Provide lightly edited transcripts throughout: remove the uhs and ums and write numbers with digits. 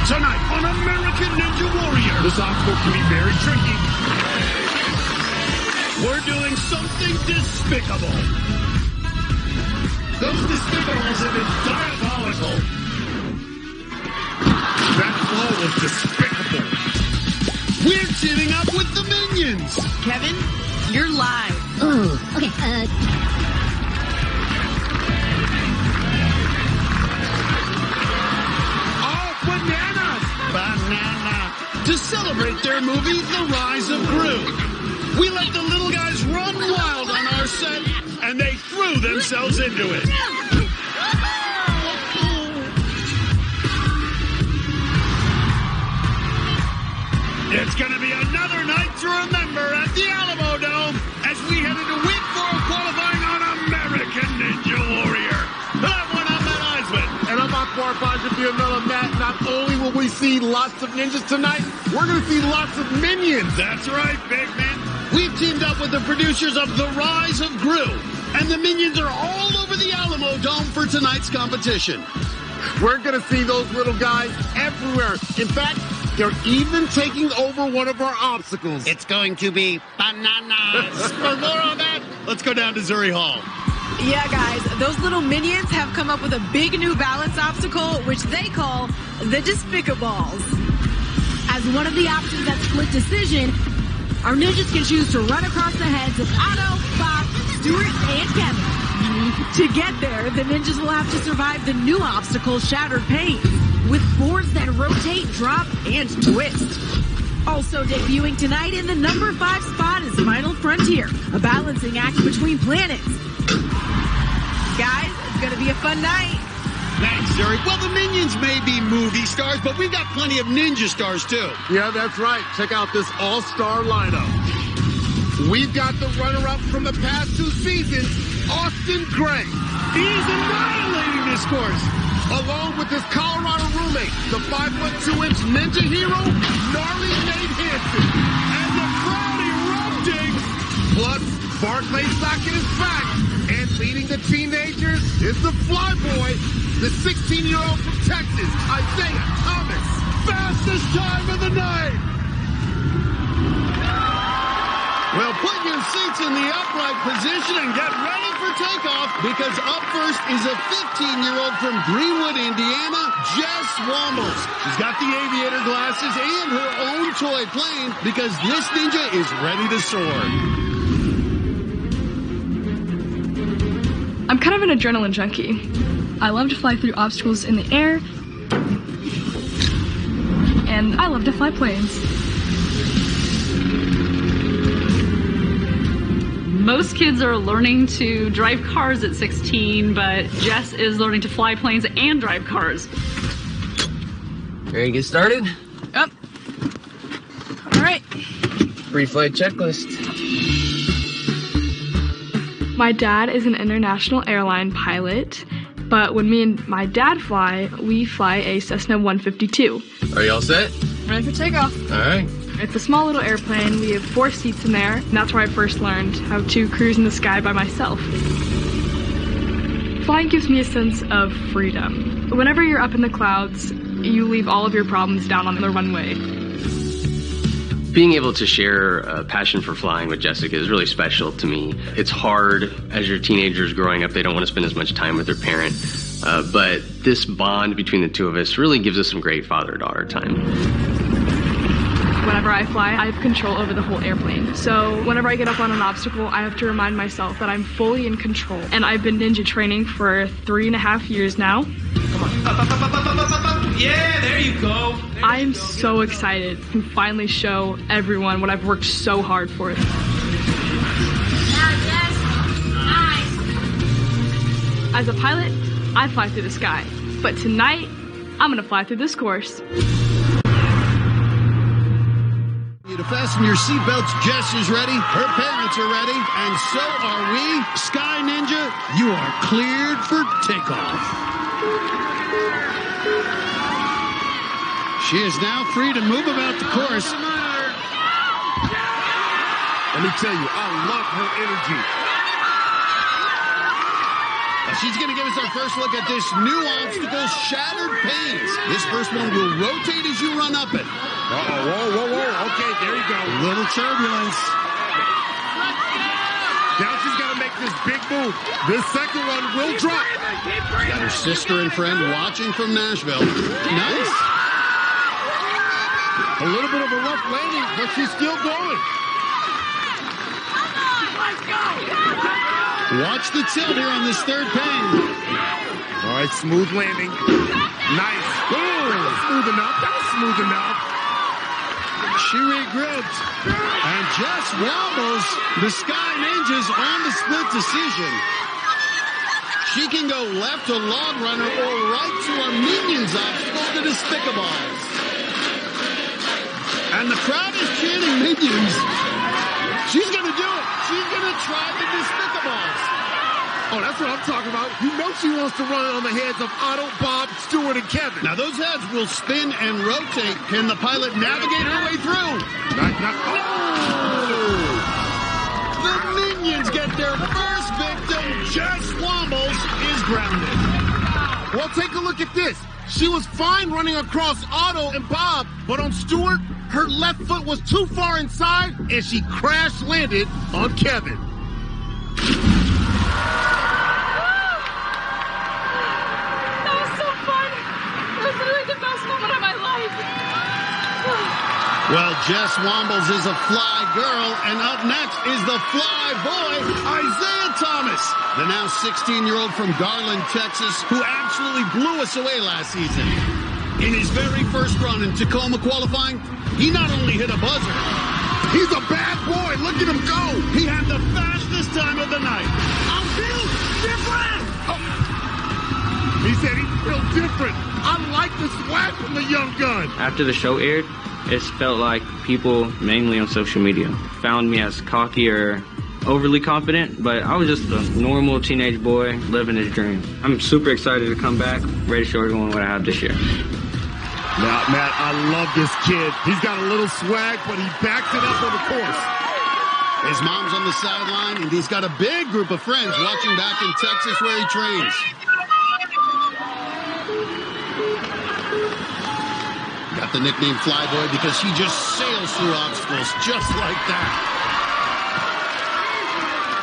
Tonight on American Ninja Warrior. This obstacle can be very tricky. We're doing something despicable. Those despicables have been diabolical. That fall was despicable. We're teaming up with the Minions. Kevin, you're live. Oh, okay, Banana. To celebrate their movie, The Rise of Gru. We let the little guys run wild on our set, and they threw themselves into it. It's going to be another night to remember at the Alamo Dome as we head into week 4 of qualifying on American Ninja Warrior. That one I'm Matt Eisman. And I'm Akbar Miller Matt. Not only will we see lots of ninjas tonight, we're going to see lots of minions. That's right, big man. We've teamed up with the producers of The Rise of Gru, and the Minions are all over the Alamo Dome for tonight's competition. We're going to see those little guys everywhere. In fact, they're even taking over one of our obstacles. It's going to be bananas. For more on that, let's go down to Zuri Hall. Yeah, guys, those little minions have come up with a big new balance obstacle, which they call the Despicables. As one of the options at split decision, our ninjas can choose to run across the heads of Otto, Bob, Stuart, and Kevin. To get there, the ninjas will have to survive the new obstacle, Shattered Pane, with boards that rotate, drop, and twist. Also debuting tonight in the number 5 spot is Final Frontier, a balancing act between planets. Guys, it's going to be a fun night. Thanks, Zuri. Well, the Minions may be movie stars, but we've got plenty of ninja stars, too. Yeah, that's right. Check out this all-star lineup. We've got the runner-up from the past 2 seasons, Austin Gray. He's annihilating this course. Along with his Colorado roommate, the 5'2" ninja hero, Gnarly Nate Hansen. And the crowd erupting. Plus, Barclay Socket is back. And leading the teenagers is the Flyboy, the 16-year-old from Texas, Isaiah Thomas. Fastest time of the night. Well, put your seats in the upright position and get ready for takeoff, because up first is a 15-year-old from Greenwood, Indiana, Jess Wombles. She's got the aviator glasses and her own toy plane, because this ninja is ready to soar. I'm kind of an adrenaline junkie. I love to fly through obstacles in the air, and I love to fly planes. Most kids are learning to drive cars at 16, but Jess is learning to fly planes and drive cars. Ready to get started? Yep. All right. Pre-flight checklist. My dad is an international airline pilot, but when me and my dad fly, we fly a Cessna 152. Are you all set? Ready for takeoff. All right. It's a small little airplane. We have 4 seats in there, and that's where I first learned how to cruise in the sky by myself. Flying gives me a sense of freedom. Whenever you're up in the clouds, you leave all of your problems down on the runway. Being able to share a passion for flying with Jessica is really special to me. It's hard as your teenagers growing up. They don't want to spend as much time with their parent. But this bond between the two of us really gives us some great father-daughter time. Whenever I fly, I have control over the whole airplane. So whenever I get up on an obstacle, I have to remind myself that I'm fully in control. And I've been ninja training for 3.5 years now. Come on. Yeah, there you go. I'm so excited to finally show everyone what I've worked so hard for. Now, Jess, nice. As a pilot, I fly through the sky. But tonight, I'm gonna fly through this course. To fasten your seatbelts, Jess is ready, her parents are ready, and so are we. Sky Ninja, you are cleared for takeoff. She is now free to move about the course. Let me tell you, I love her energy. She's going to give us our first look at this new obstacle, Shattered third panes. This first one will rotate as you run up it. Whoa. Okay, there you go. Little turbulence. Now she's got to make this big move. This second one will drop. Got her sister and friend watching from Nashville. Nice. A little bit of a rough landing, but she's still going. Watch the tilt here on this third pane. All right, smooth landing. Nice. Ooh, smooth enough. That was smooth enough. She regrouped. And Jess wobbles the Sky Ninjas on the split decision. She can go left to Log Runner or right to our Minions obstacle, the Despicables. And the crowd is chanting Minions. She's going to do it. She's going to try the Despicables. Oh, that's what I'm talking about. You know she wants to run on the heads of Otto, Bob, Stewart, and Kevin. Now those heads will spin and rotate. Can the pilot navigate her way through? The Minions get their first victim. Jess Wombles is grounded. Well, take a look at this. She was fine running across Otto and Bob, but on Stewart, her left foot was too far inside, and she crash landed on Kevin. Well, Jess Wombles is a fly girl, and up next is the fly boy, Isaiah Thomas, the now 16-year-old from Garland, Texas, who absolutely blew us away last season. In his very first run in Tacoma qualifying, he not only hit a buzzer, he's a bad boy. Look at him go. He had the fastest time of the night. I feel different. Oh. He said he feels different. I like the swag from the young gun. After the show aired, it felt like people, mainly on social media, found me as cocky or overly confident, but I was just a normal teenage boy living his dream. I'm super excited to come back, ready to show everyone what I have this year. Now, Matt, I love this kid. He's got a little swag, but he backs it up on the course. His mom's on the sideline, and he's got a big group of friends watching back in Texas where he trains. Got the nickname Flyboy because he just sails through obstacles just like that.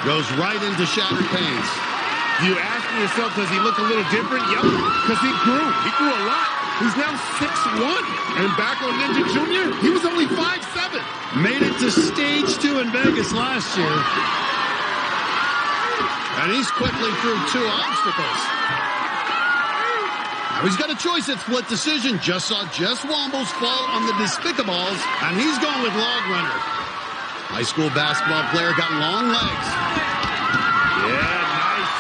Goes right into shattered panes. You ask yourself, does he look a little different? Yep, because he grew. He grew a lot. He's now 6'1", and back on Ninja Junior, he was only 5'7". Made it to stage 2 in Vegas last year. And he's quickly through 2 obstacles. Now he's got a choice at split decision. Just saw Jess Wombles fall on the Despicables, and he's going with Log Runner. High school basketball player, got long legs. Yeah, nice.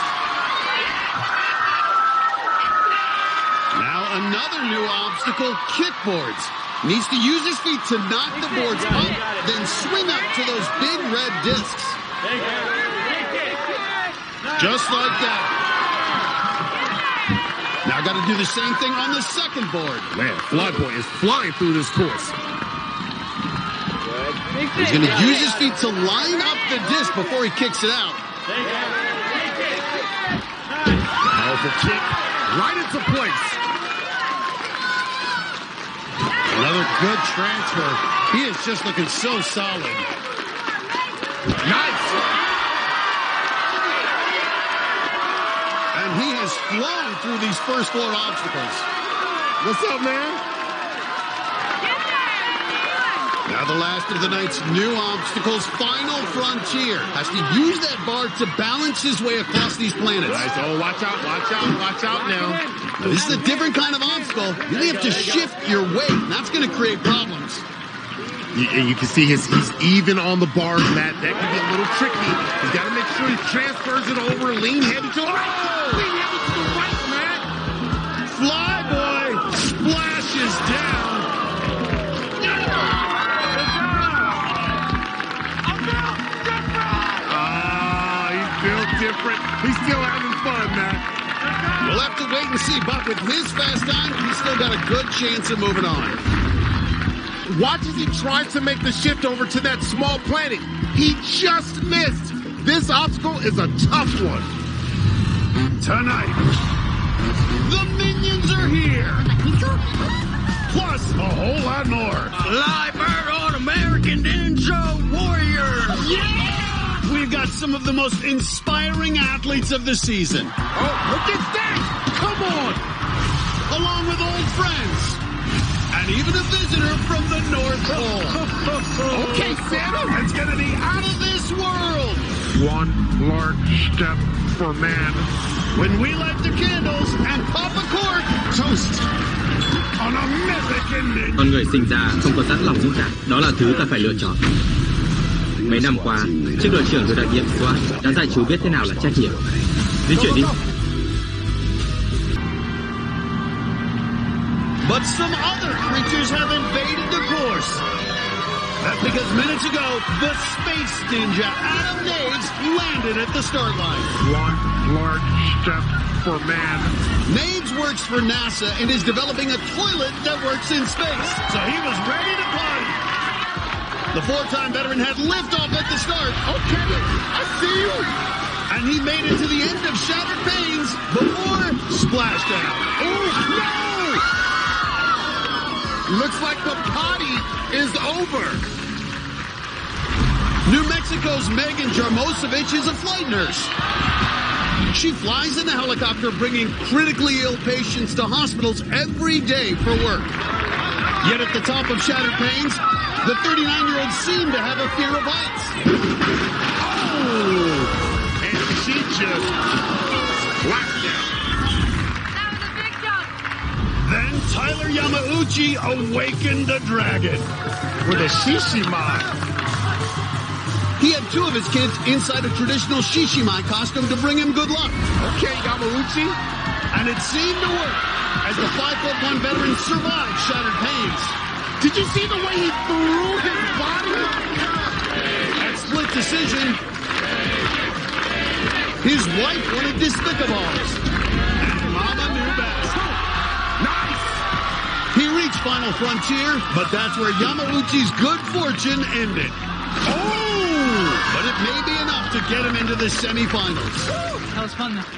Now another new obstacle, kickboards. Needs to use his feet to knock the boards up, then swing up to those big red discs. Just like that. Now got to do the same thing on the second board. Man, Flyboy is flying through this course. He's going to use his feet to line up the disc before he kicks it out. Powerful kick right into place. Another good transfer. He is just looking so solid. Nice. And he has flown through these first 4 obstacles. What's up, man? Now the last of the night's new obstacles, Final Frontier. Has to use that bar to balance his way across these planets. Nice. Oh, watch out now. Now, this is a different kind of obstacle. You really have to shift your weight, and that's going to create problems. You can see he's even on the bars, Matt. That can be a little tricky. He's got to make sure he transfers it over, lean heavy to the right. Lean heavy to the right, Matt. Flyboy splashes down. Different. He's still having fun, man. We'll have to wait and see, but with his fast time, he's still got a good chance of moving on. Watch as he tries to make the shift over to that small planet. He just missed. This obstacle is a tough one. Tonight, The minions are here! Plus a whole lot more. Live on American Ninja Warrior! Yeah! We've got some of the most inspiring athletes of the season. Oh, look at that! Come on! Along with old friends. And even a visitor from the North Pole. Okay, Santa! It's gonna be out of this world! One large step for man. When we light the candles and pop a cork, toast on American Ninja. Con người sinh ra không có sẵn lòng dũng cảm, đó là thứ ta phải lựa chọn. Mấy năm qua, chiếc đội trưởng của đặc nhiệm SWAT đã dạy chú biết thế nào là trách nhiệm. Di chuyển đi. But some other creatures have invaded the course. That's because minutes ago, the Space Ninja Adam Naves landed at the start line. One large step for man. Naves works for NASA and is developing a toilet that works in space. So he was ready to party. The four-time veteran had liftoff at the start. Okay, I see you. And he made it to the end of Shattered Panes before splashdown. Oh, no! Looks like the party is over. New Mexico's Megan Jarmosevich is a flight nurse. She flies in a helicopter bringing critically ill patients to hospitals every day for work. Yet at the top of Shattered Panes, the 39-year-old seemed to have a fear of heights. Oh! And she just whacked him. Then Tyler Yamauchi awakened the dragon with a shishimai. He had two of his kids inside a traditional shishimai costume to bring him good luck. Okay, Yamauchi. And it seemed to work as the 5'1" veteran survived Shattered Panes. Did you see the way he threw his body? At split decision, his wife wanted Despicables. And Mama knew best. Nice! He reached Final Frontier, but that's where Yamauchi's good fortune ended. Oh! But it may be enough to get him into the semifinals. That was fun, though.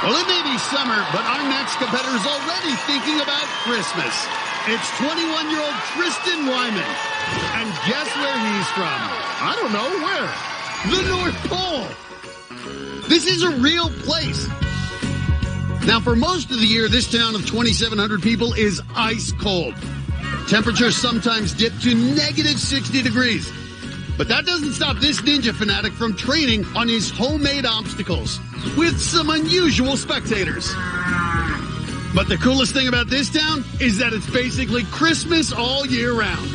Well, it may be summer, but our next competitor is already thinking about Christmas. It's 21-year-old Tristan Wyman. And guess where he's from? I don't know. Where? The North Pole. This is a real place. Now, for most of the year, this town of 2,700 people is ice cold. Temperatures sometimes dip to negative 60 degrees. But that doesn't stop this ninja fanatic from training on his homemade obstacles with some unusual spectators. But the coolest thing about this town is that it's basically Christmas all year round.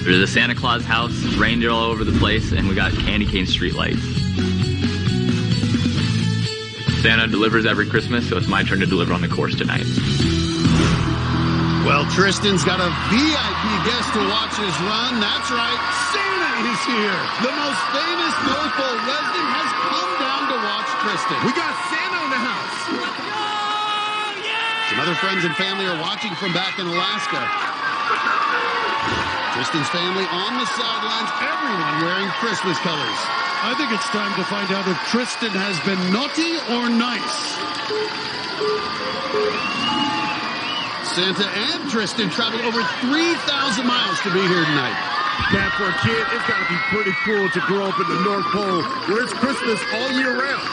There's a Santa Claus house, reindeer all over the place, and we got candy cane street lights. Santa delivers every Christmas, so it's my turn to deliver on the course tonight. Well, Tristan's got a VIP guest to watch his run. That's right, Santa is here. The most famous North Pole resident has come down to watch Tristan. We got Santa in the house. Some other friends and family are watching from back in Alaska. Tristan's family on the sidelines, everyone wearing Christmas colors. I think it's time to find out if Tristan has been naughty or nice. Santa and Tristan traveled over 3,000 miles to be here tonight. Man, for a kid, it's got to be pretty cool to grow up in the North Pole, where it's Christmas all year round.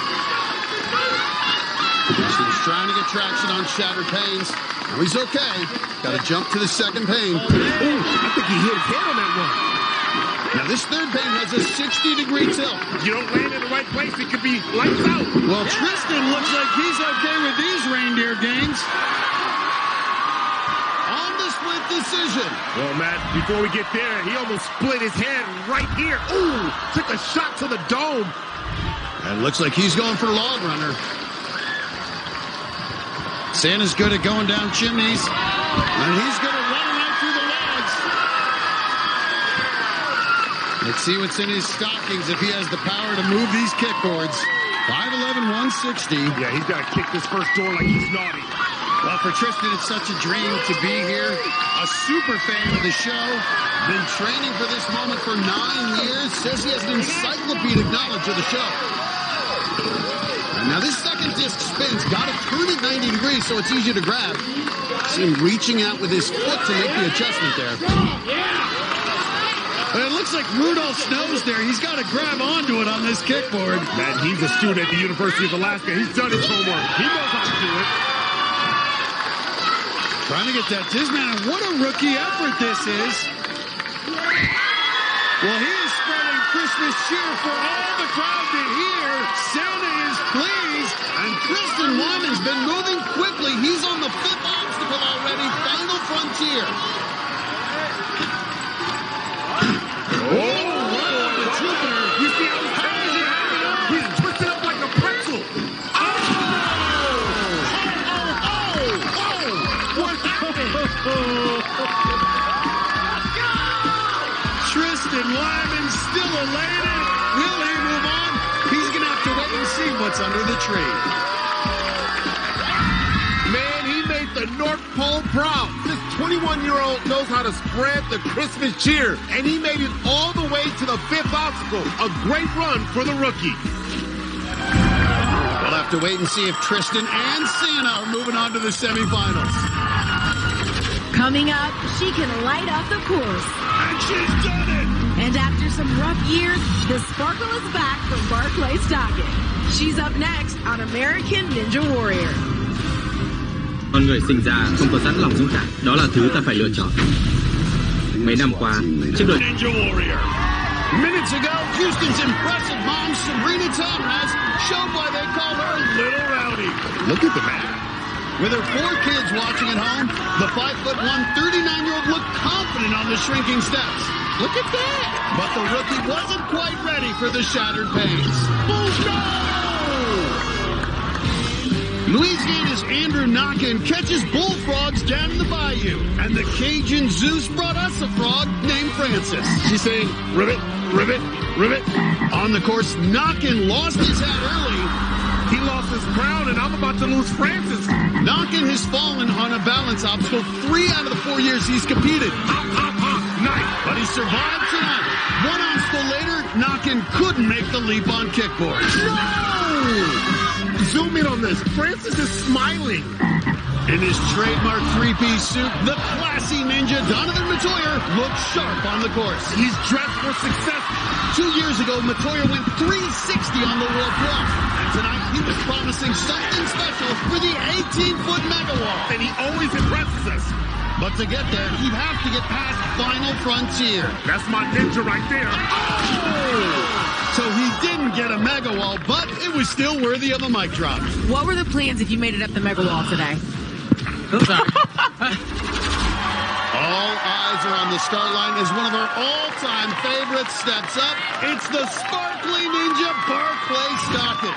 Tristan's trying to get traction on Shattered Panes. Now he's okay. Got to jump to the second pane. Ooh, I think he hit his head on that one. Now this third pane has a 60-degree tilt. You don't land in the right place, it could be lights out. Well, Tristan looks like he's okay with these reindeer games. On the split decision. Well, Matt, before we get there, he almost split his head right here. Ooh, took a shot to the dome. And it looks like he's going for log runner. Santa's good at going down chimneys. And he's going to run right through the logs. Let's see what's in his stockings if he has the power to move these kickboards. 5'11", 160. Yeah, he's got to kick this first door like he's naughty. Well, for Tristan, it's such a dream to be here. A super fan of the show. Been training for this moment for 9 years. Says he has an encyclopedic knowledge of the show. And now this second disc spins. Got to turn it 90 degrees so it's easier to grab. See him reaching out with his foot to make the adjustment there. But it looks like Rudolph knows there. He's got to grab onto it on this kickboard. Man, he's a student at the University of Alaska. He's done his homework. He knows how to do it. Trying to get that dismount. What a rookie effort this is. Well, he is spreading Christmas cheer for all the crowd to hear. Santa is pleased. And Tristan Wyman's been moving quickly. He's on the fifth obstacle already. Final frontier. Oh, the Jupiter. You see how he's twisted up like a pretzel. What happened? Tristan Wyman still elated. Will he move on? He's going to have to wait and see what's under the tree. Man, he made the North Pole proud. This 21-year-old knows how to spread the Christmas cheer, and he made it all the way to the fifth obstacle. A great run for the rookie. We'll have to wait and see if Tristan and Santa are moving on to the semifinals. Coming up, she can light up the course. And she's done it! And after some rough years, the sparkle is back for Barclay Stockton. She's up next on American Ninja Warrior. Con người sinh ra không có sẵn lòng dũng cảm, đó là thứ ta phải lựa chọn. Mấy năm qua, chiếc đội Ninja Warrior. Minutes ago, Houston's impressive mom, Sabrina Tamraz, showed why they call her Little Rowdy. Look at the man. With her 4 kids watching at home, the 5'1", 39-year-old looked confident on the shrinking steps. Look at that! But the rookie wasn't quite ready for the shattered panes. Louisiana's Andrew Knockin catches bullfrogs down in the bayou. And the Cajun Zeus brought us a frog named Francis. She's saying, ribbit, ribbit, ribbit. On the course, Knockin lost his hat early. He lost his crown, and I'm about to lose Francis. Knockin has fallen on a balance obstacle 3 out of the 4 years he's competed. Nice. But he survived tonight. 1 obstacle later, Knockin couldn't make the leap on kickboards. No! Zoom in on this. Francis is smiling. In his trademark 3-piece suit, the classy ninja Donovan Matoyer looks sharp on the course. He's dressed for success. 2 years ago, Matoyer went 360 on the World Plus. And tonight, he was promising something special for the 18-foot mega wall. And he always impresses us. But to get there, he'd have to get past Final Frontier. That's my ninja right there. Oh! So he didn't get a mega wall, but it was still worthy of a mic drop. What were the plans if you made it up the mega wall today? All eyes are on the start line as one of our all-time favorites steps up. It's the sparkly ninja Barclay Stockton.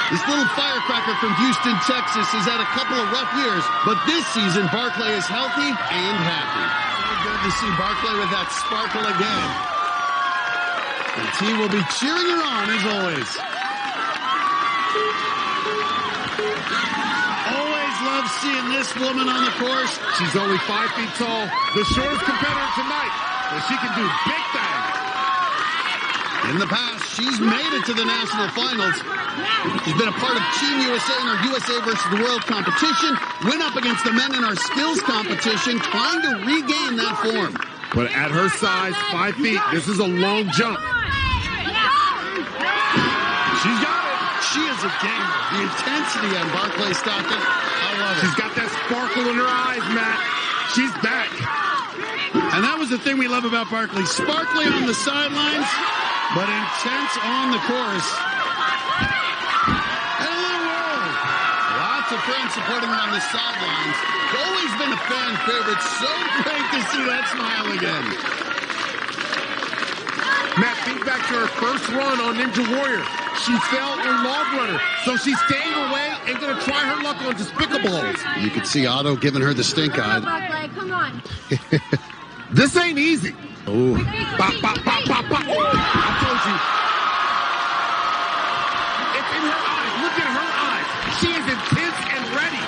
This little firecracker from Houston, Texas has had a couple of rough years, but this season Barclay is healthy and happy. So good to see Barclay with that sparkle again. And he will be cheering her on as always. Always love seeing this woman on the course. She's only 5 feet tall, the shortest competitor tonight, but she can do big things. In the past, she's made it to the national finals. She's been a part of Team USA in our USA versus the World competition, went up against the men in our skills competition, trying to regain that form. But at her size, 5 feet, this is a long jump. She's got it. She is a gamer. The intensity on Barclay Stockton, I love it. She's got that sparkle in her eyes, Matt. She's back. And that was the thing we love about Barclay. Sparkly on the sidelines, but intense on the course. And a little world. Lots of friends supporting her on the sidelines. Always been a fan favorite. So great to see that smile again. Matt, think back to her first run on Ninja Warrior. She fell in Log Runner, so she's staying away and going to try her luck on Despicables. You could see Otto giving her the stink eye. Come on. This ain't easy. Ooh. Bop, bop, bop, bop, bop. Oh, I told you. It's in her eyes. Look at her eyes. She is intense and ready.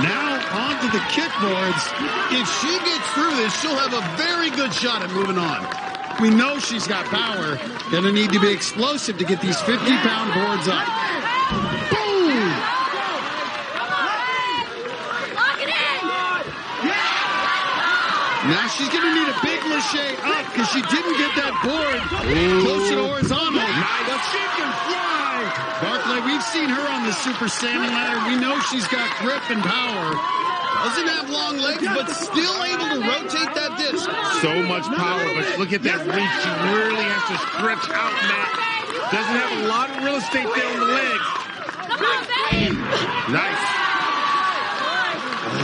Now onto the kickboards. If she gets through this, she'll have a very good shot at moving on. We know she's got power. Gonna need to be explosive to get these 50-pound boards up. Boom! Lock it in! Now she's gonna need a big lache up because she didn't get that board closer to horizontal. But she can fly! Barclay, we've seen her on the Super Standing Ladder. We know she's got grip and power. Doesn't have long legs, but still able to rotate that disc. So much power, but look at that reach. She really has to stretch out, Matt. Doesn't have a lot of real estate there on the legs. Come on, babe! Nice.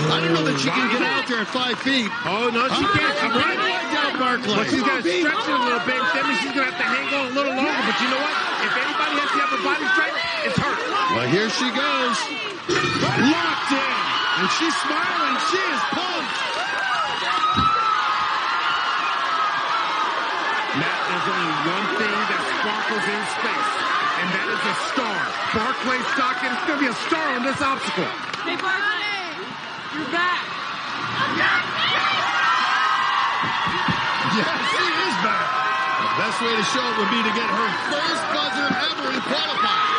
I don't know that she can get out there at 5 feet. Oh, no, she can't. I'm right down Barclay. But she's got to stretch it a little bit. That means she's going to have to hang on a little longer. But you know what? If anybody has the upper body strength, it's her. Well, here she goes. Locked in. And she's smiling. She is pumped. Matt, there's only one thing that sparkles in space, and that is a star. Barclay Stockton is going to be a star on this obstacle. Hey, Barclay, you're back. Yes, she is back. The best way to show it would be to get her first buzzer ever in qualifying.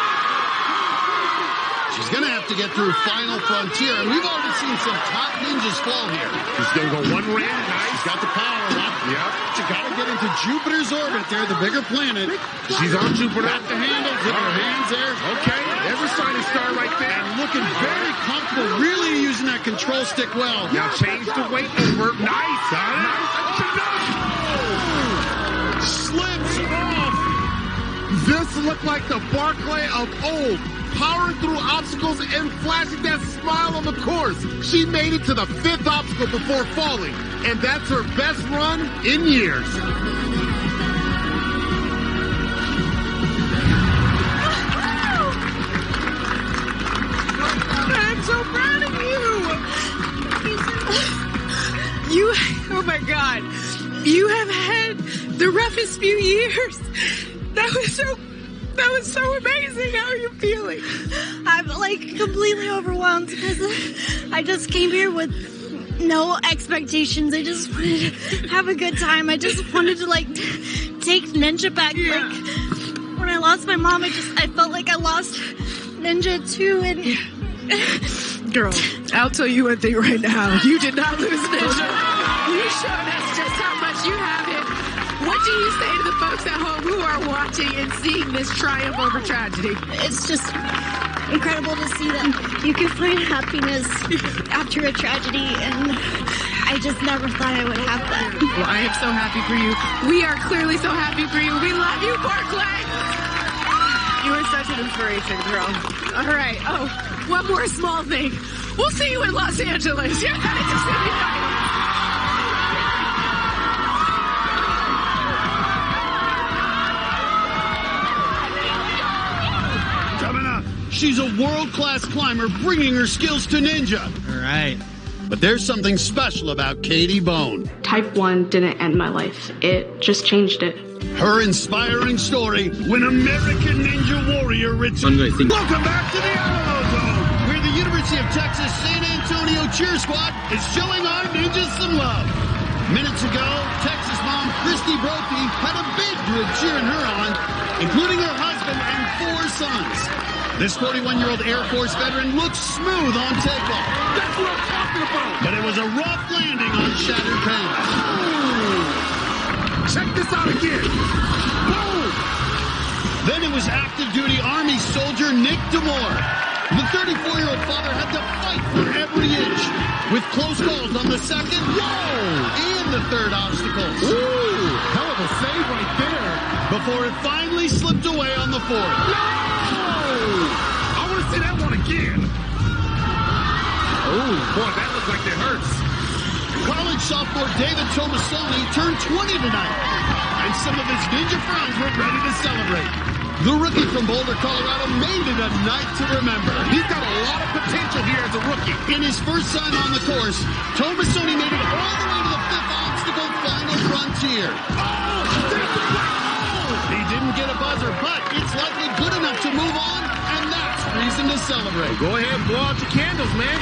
She's going to have to get through Final Frontier, and we've already seen some top ninjas fall here. She's going to go one ramp. Nice. She's got the power up. Yep. She got to get into Jupiter's orbit there, the bigger planet. She's on Jupiter. Got the handle, with her hands there. Okay, there's a shining star right there. And looking very comfortable, really using that control stick well. Now change the weight over. Nice. Nice. Slips off. This looked like the Barclay of old. Powering through obstacles and flashing that smile on the course. She made it to the 5th obstacle before falling, and that's her best run in years. I'm so proud of you. Oh my God. You have had the roughest few years. That was so amazing. How are you feeling? I'm like completely overwhelmed because I just came here with no expectations. I just wanted to have a good time. I just wanted to like take Ninja back. Yeah. Like when I lost my mom, I felt like I lost Ninja too. And girl, I'll tell you one thing right now. You did not lose Ninja. You showed us just how much you have it. What do you say to the folks at home who are watching and seeing this triumph over tragedy? it's just incredible to see that you can find happiness after a tragedy, and I just never thought I would have that. Well, I am so happy for you. We are clearly so happy for you. We love you, Barclay. You are such an inspiration, girl. All right. Oh, one more small thing. We'll see you in Los Angeles. You're headed to semifinals. She's a world-class climber, bringing her skills to Ninja. All right. But there's something special about Katie Bone. Type 1 didn't end my life. It just changed it. Her inspiring story when American Ninja Warrior returns. Welcome back to the Alamo Dome, where the University of Texas San Antonio cheer squad is showing our ninjas some love. Minutes ago, Texas mom Christy Brophy had a big group cheering her on, including her husband and 4 sons. This 41-year-old Air Force veteran looks smooth on takeoff. That's what I'm talking about. But it was a rough landing on shattered panes. Check this out again. Boom! Then it was active duty Army soldier Nick DeMore. The 34-year-old father had to fight for every inch, with close calls on the second, and the third obstacles. Ooh, hell of a save right there. Before it finally slipped away on the 4th. I want to see that one again. Oh, boy, that looks like it hurts. College sophomore David Tomasoni turned 20 tonight, and some of his ninja friends were ready to celebrate. The rookie from Boulder, Colorado made it a night to remember. He's got a lot of potential here as a rookie. In his first time on the course, Tomasoni made it all the way to the 5th obstacle, Final Frontier. He didn't get a buzzer, but it's likely good enough to move on, and that's reason to celebrate. Go ahead and blow out your candles, man.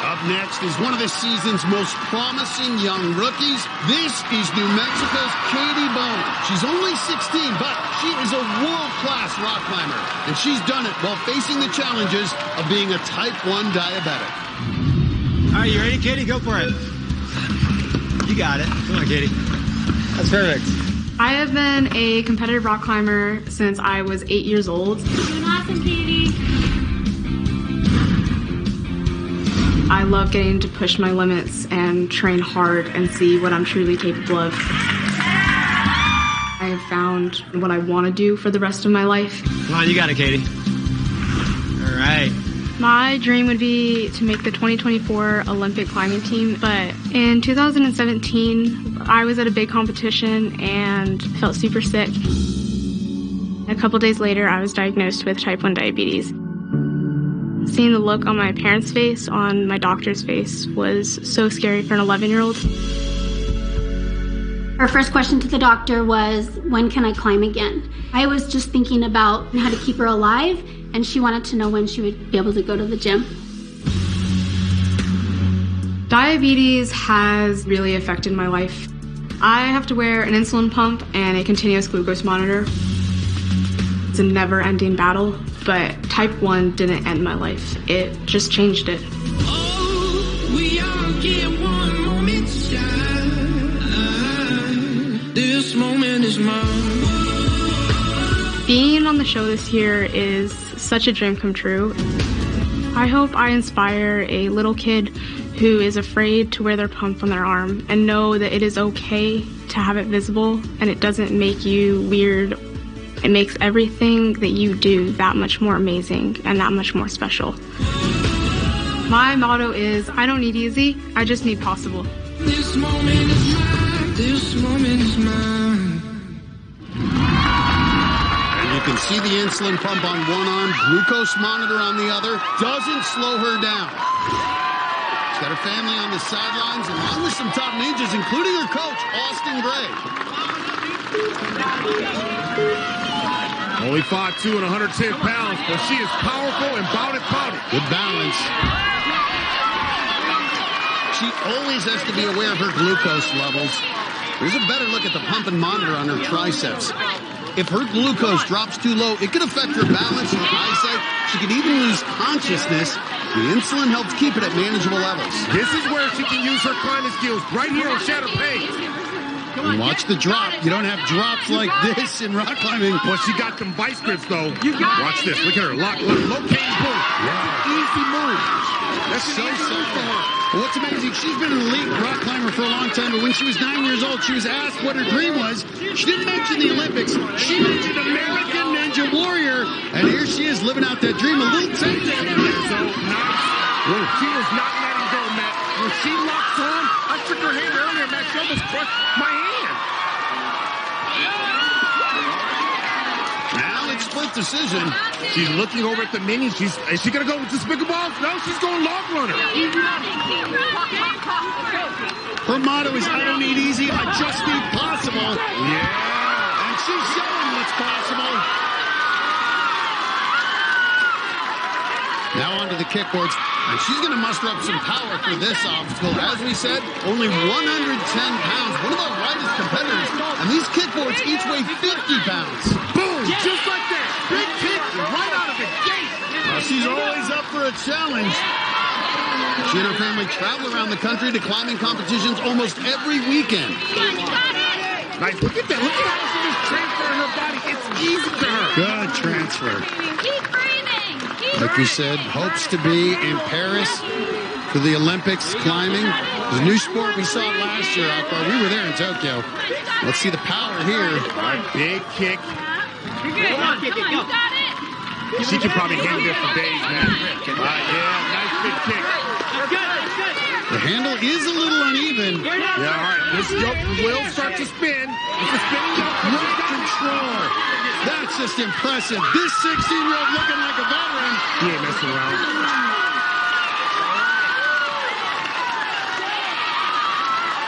Up next is one of the season's most promising young rookies. This is New Mexico's Katie Bone. She's only 16, but she is a world-class rock climber, and she's done it while facing the challenges of being a type 1 diabetic. All right, you ready, Katie? Go for it. You got it. Come on, Katie. That's perfect. I have been a competitive rock climber since I was 8 years old. Doing awesome, Katie. I love getting to push my limits and train hard and see what I'm truly capable of. I have found what I want to do for the rest of my life. Come on, you got it, Katie. All right. My dream would be to make the 2024 Olympic climbing team, but in 2017, I was at a big competition and felt super sick. A couple days later, I was diagnosed with type 1 diabetes. Seeing the look on my parents' face, on my doctor's face, was so scary for an 11-year-old. Our first question to the doctor was, when can I climb again? I was just thinking about how to keep her alive, and she wanted to know when she would be able to go to the gym. Diabetes has really affected my life. I have to wear an insulin pump and a continuous glucose monitor. It's a never-ending battle, but type 1 didn't end my life. It just changed it. Oh, we all get one moment to shine. This moment is mine. Being on the show this year is such a dream come true. I hope I inspire a little kid who is afraid to wear their pump on their arm and know that it is okay to have it visible and it doesn't make you weird. It makes everything that you do that much more amazing and that much more special. My motto is, I don't need easy, I just need possible. This moment is mine, this moment is mine. And you can see the insulin pump on one arm, glucose monitor on the other. Doesn't slow her down. She's got her family on the sidelines, along with some top ninjas, including her coach, Austin Gray. Only 5'2" and 110 pounds, but she is powerful and bout it. Good balance. She always has to be aware of her glucose levels. Here's a better look at the pump and monitor on her triceps. If her glucose drops too low, it could affect her balance, her eyesight. She could even lose consciousness. The insulin helps keep it at manageable levels. This is where she can use her climbing skills, right here on Shadow Pain. And watch the drop. You don't have drops like this in rock climbing. Well, she got them vice grips, though. Watch this. Look at her. Lock, locate, boom. Wow. Easy move. That's an easy move for her. Well, what's amazing, she's been an elite rock climber for a long time, but when she was 9 years old, she was asked what her dream was. She didn't mention the Olympics. She mentioned American Ninja Warrior, and here she is living out that dream. A little tempted. So nice. She was not letting go, Matt. When she locked on, I shook her hand earlier, Matt. She almost crushed my hand. Now it's split decision. She's looking over at the mini. Is she going to go with Despicable? No, she's going log runner. Her motto is, I don't need easy, I just need possible. Yeah. And she's showing what's possible. Now onto the kickboards, and she's going to muster up some power for this obstacle. As we said, only 110 pounds, one of our lightest competitors, and these kickboards each weigh 50 pounds. Boom, just like that. Big kick right out of the gate. Well, she's always up for a challenge. She and her family travel around the country to climbing competitions almost every weekend. Nice, look at that. Look at how she just transferring her body. It's easy to her. Good transfer. Keep breathing. Like we said, hopes to be in Paris for the Olympics climbing. The new sport we saw last year, Akbar. We were there in Tokyo. Let's see the power here. All right, big kick. You're good. Come on, you got it. She can probably hang there for days, man. Yeah, nice big kick. The handle is a little uneven. Yeah, all right. This yoke will start to spin. It's a spinning yoke. Great control. That's just impressive. This 16-year-old looking like a veteran. He ain't messing around.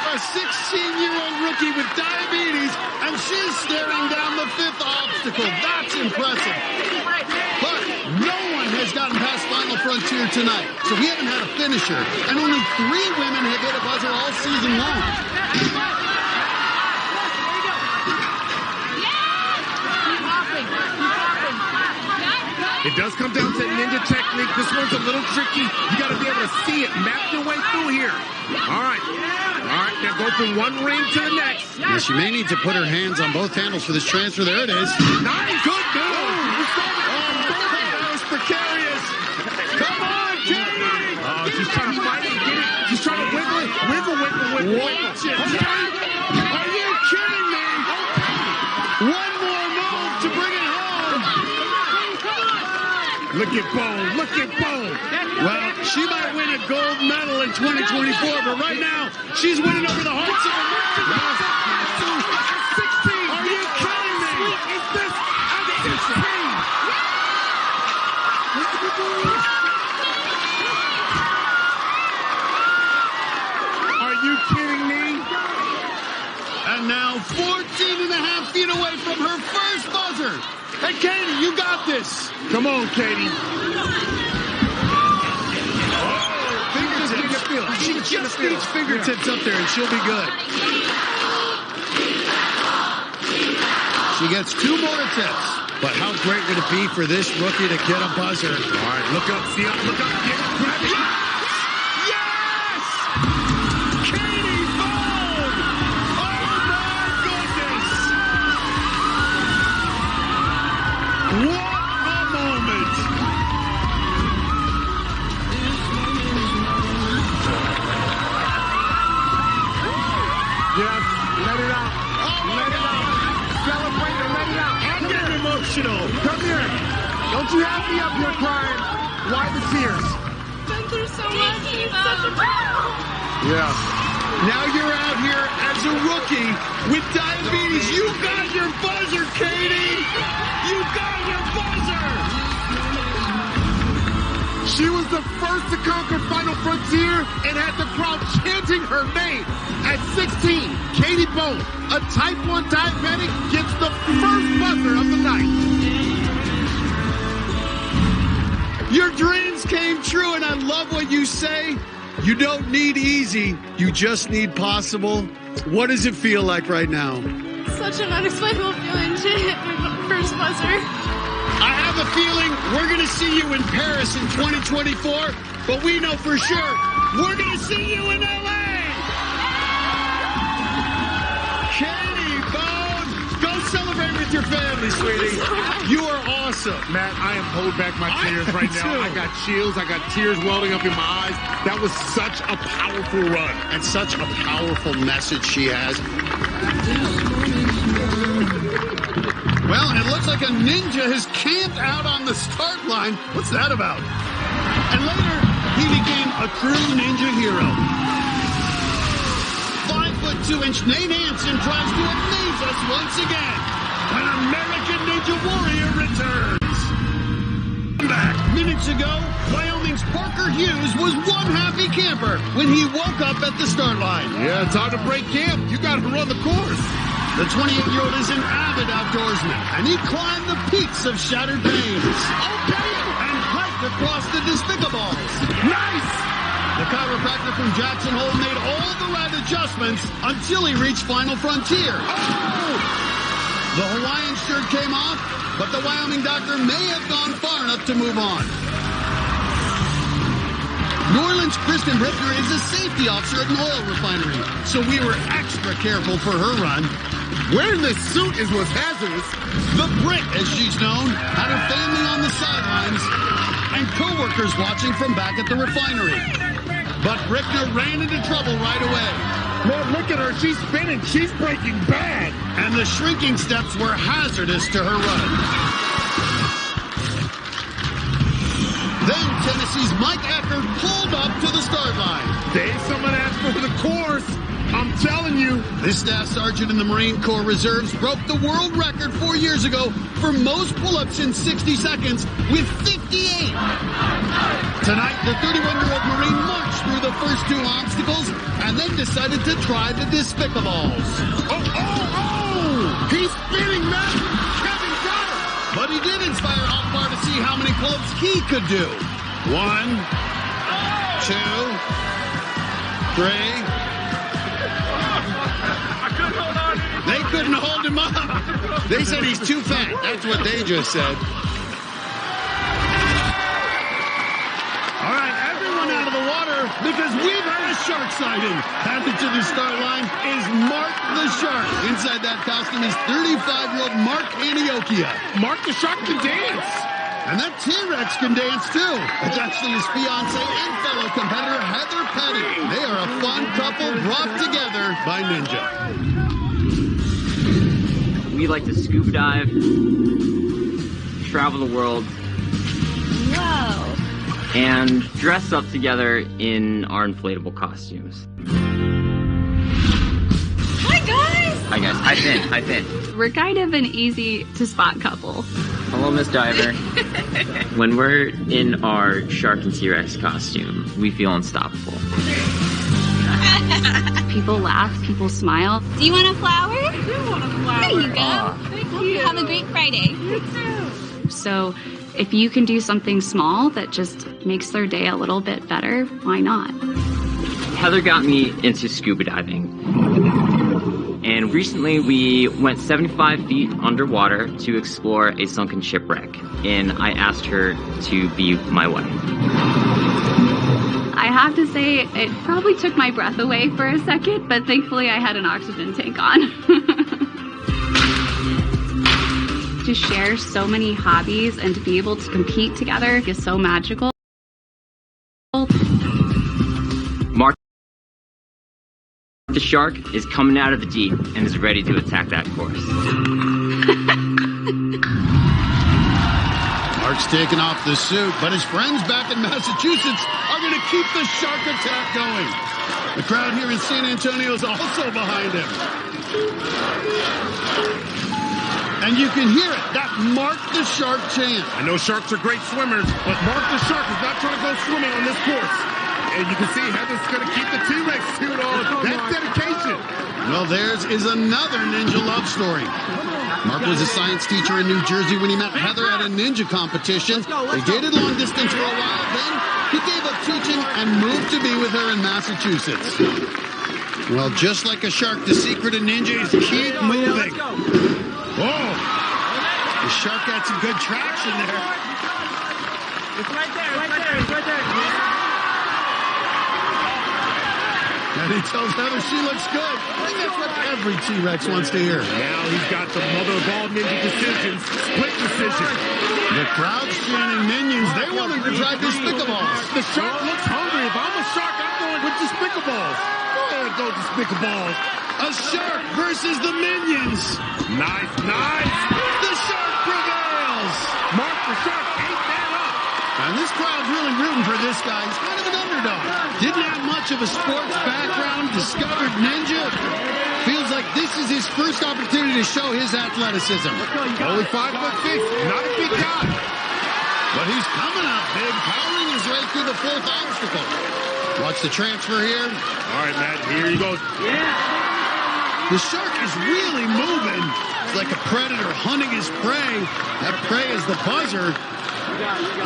A 16-year-old rookie with diabetes, and she's staring down the fifth obstacle. That's impressive. But no one has gotten past final front frontier tonight. So we haven't had a finisher, and only 3 women have hit a buzzer all season long. It does come down to ninja technique. This one's a little tricky. You got to be able to see it, map your way through here. All right. Now go from one ring to the next. Yeah, she may need to put her hands on both handles for this transfer. There it is. Nice. Good move. That was precarious. Come on, Katie. Oh, she's trying to fight it. Get it. She's trying to wiggle it. Wiggle. Watch it. Are you kidding me? One more move to bring it home. Look at Bo. Well, she might win a gold medal in 2024, but right now, she's winning over the hearts of America. 16. Are you kidding me? Is this at 16? Are you kidding me? And now 14 and a half feet away from her first buzzer. Hey, Katie, you got this. Come on, Katie. She just needs fingertips up there, and she'll be good. She gets 2 more attempts. But how great would it be for this rookie to get a buzzer? All right, look up, see up, look up, get it, grab it. Yes! Katie Bone! Oh, my goodness! What a moment! Yes, let it out. Let it out. Celebrate and let it out. I'm getting emotional. Come here. Don't you have me up here crying? Why the tears? Been through so much. It's such a battle. Yeah. Now you're out here as a rookie with diabetes. You got your buzzer, Katie. You got your buzzer. She was the first to conquer Final Frontier and had the crowd chanting her name. At 16, Katie Bone, a type 1 diabetic, gets the first buzzer of the night. Your dreams came true, and I love what you say. You don't need easy, you just need possible. What does it feel like right now? Such an unexplainable feeling to hit my first buzzer. I have a feeling we're going to see you in Paris in 2024, but we know for sure we're going to see you in LA. Katie Bone, go celebrate with your family, sweetie. You are awesome. Matt, I am holding back my tears right now. I got chills. I got tears welling up in my eyes. That was such a powerful run. And such a powerful message she has. Well, it looks like a ninja has camped out on the start line. What's that about? And later, he became a true ninja hero. 5'2" Nate Hansen tries to amaze us once again. An American Ninja Warrior returns. Back minutes ago, Wyoming's Parker Hughes was one happy camper when he woke up at the start line. Yeah, time to break camp. You got to run the course. The 28-year-old is an avid outdoorsman, and he climbed the peaks of Shattered Plains. And hiked across the Despicables. Nice! The chiropractor from Jackson Hole made all the right adjustments until he reached Final Frontier. Oh! The Hawaiian shirt came off, but the Wyoming doctor may have gone far enough to move on. New Orleans' Kristen Brickner is a safety officer at an oil refinery, so we were extra careful for her run. Wearing this suit is what's hazardous. The Brit, as she's known, had her family on the sidelines and co-workers watching from back at the refinery. But Brickner ran into trouble right away. Man, look at her. She's spinning. She's breaking bad. And the shrinking steps were hazardous to her run. Then Tennessee's Mike Eckert pulled up to the start line. Someone asked for the course. I'm telling you. This staff sergeant in the Marine Corps Reserves broke the world record 4 years ago for most pull-ups in 60 seconds with 58. Tonight, the 31-year-old Marine marched through the first 2 obstacles and then decided to try the Despicables. Oh! He's spinning, man. Kevin got it. But he did inspire Akbar to see how many pull-ups he could do. 1, 2, 3. They couldn't hold him up. They said he's too fat. That's what they just said. All right, everyone out of the water because we've had a shark sighting. Headed to the start line is Mark the Shark. Inside that costume is 35-year-old Mark Antiochia. Mark the Shark can dance. And that T-Rex can dance, too. It's actually his fiancée and fellow competitor, Heather Petty. They are a fun couple brought together by Ninja. We like to scuba dive, travel the world. Whoa. And dress up together in our inflatable costumes. Hi, guys. Hi, guys. Hi, Finn. Hi, Finn. We're kind of an easy to spot couple. Hello, Miss Diver. When we're in our shark and T-Rex costume, we feel unstoppable. People laugh, people smile. Do you want a flower? I do want a flower. There you go. Thank you. Have a great Friday. You too. So if you can do something small that just makes their day a little bit better, why not? Heather got me into scuba diving. And recently we went 75 feet underwater to explore a sunken shipwreck. And I asked her to be my wife. I have to say, it probably took my breath away for a second, but thankfully I had an oxygen tank on. To share so many hobbies and to be able to compete together is so magical. Mark the Shark is coming out of the deep and is ready to attack that course. Mark's taking off the suit, but his friends back in Massachusetts are going to keep the shark attack going. The crowd here in San Antonio is also behind him. And you can hear it, that Mark the Shark chant. I know sharks are great swimmers, but Mark the Shark is not trying to go swimming on this course. And you can see Heather's going to keep the T-Rex suit on. That's dedication. Well, theirs is another ninja love story. Mark was a science teacher in New Jersey when he met Heather at a ninja competition. They dated long distance for a while, then he gave up teaching and moved to be with her in Massachusetts. Well, just like a shark, the secret of ninja is keep moving. Whoa! The shark got some good traction there. It's right there. It's right there. It's right there. And he tells Heather she looks good. And that's what every T-Rex wants to hear. Now he's got the mother of all ninja decisions, split decision. The crowd's chanting minions. They want him to try Despicables. The shark looks hungry. If I'm a shark, I'm going with Despicables. Go Despicables. A shark versus the minions. Nice, nice. The shark prevails. Mark the Shark ate that up. And this crowd's really rooting for this guy. He's kind of an underdog. Didn't have much of a sports background, discovered ninja. Feels like this is his first opportunity to show his athleticism. Only 5'6", not a big guy. But he's coming up big, powering his way through the fourth obstacle. Watch the transfer here. All right, Matt, here he goes. The shark is really moving. It's like a predator hunting his prey. That prey is the buzzer.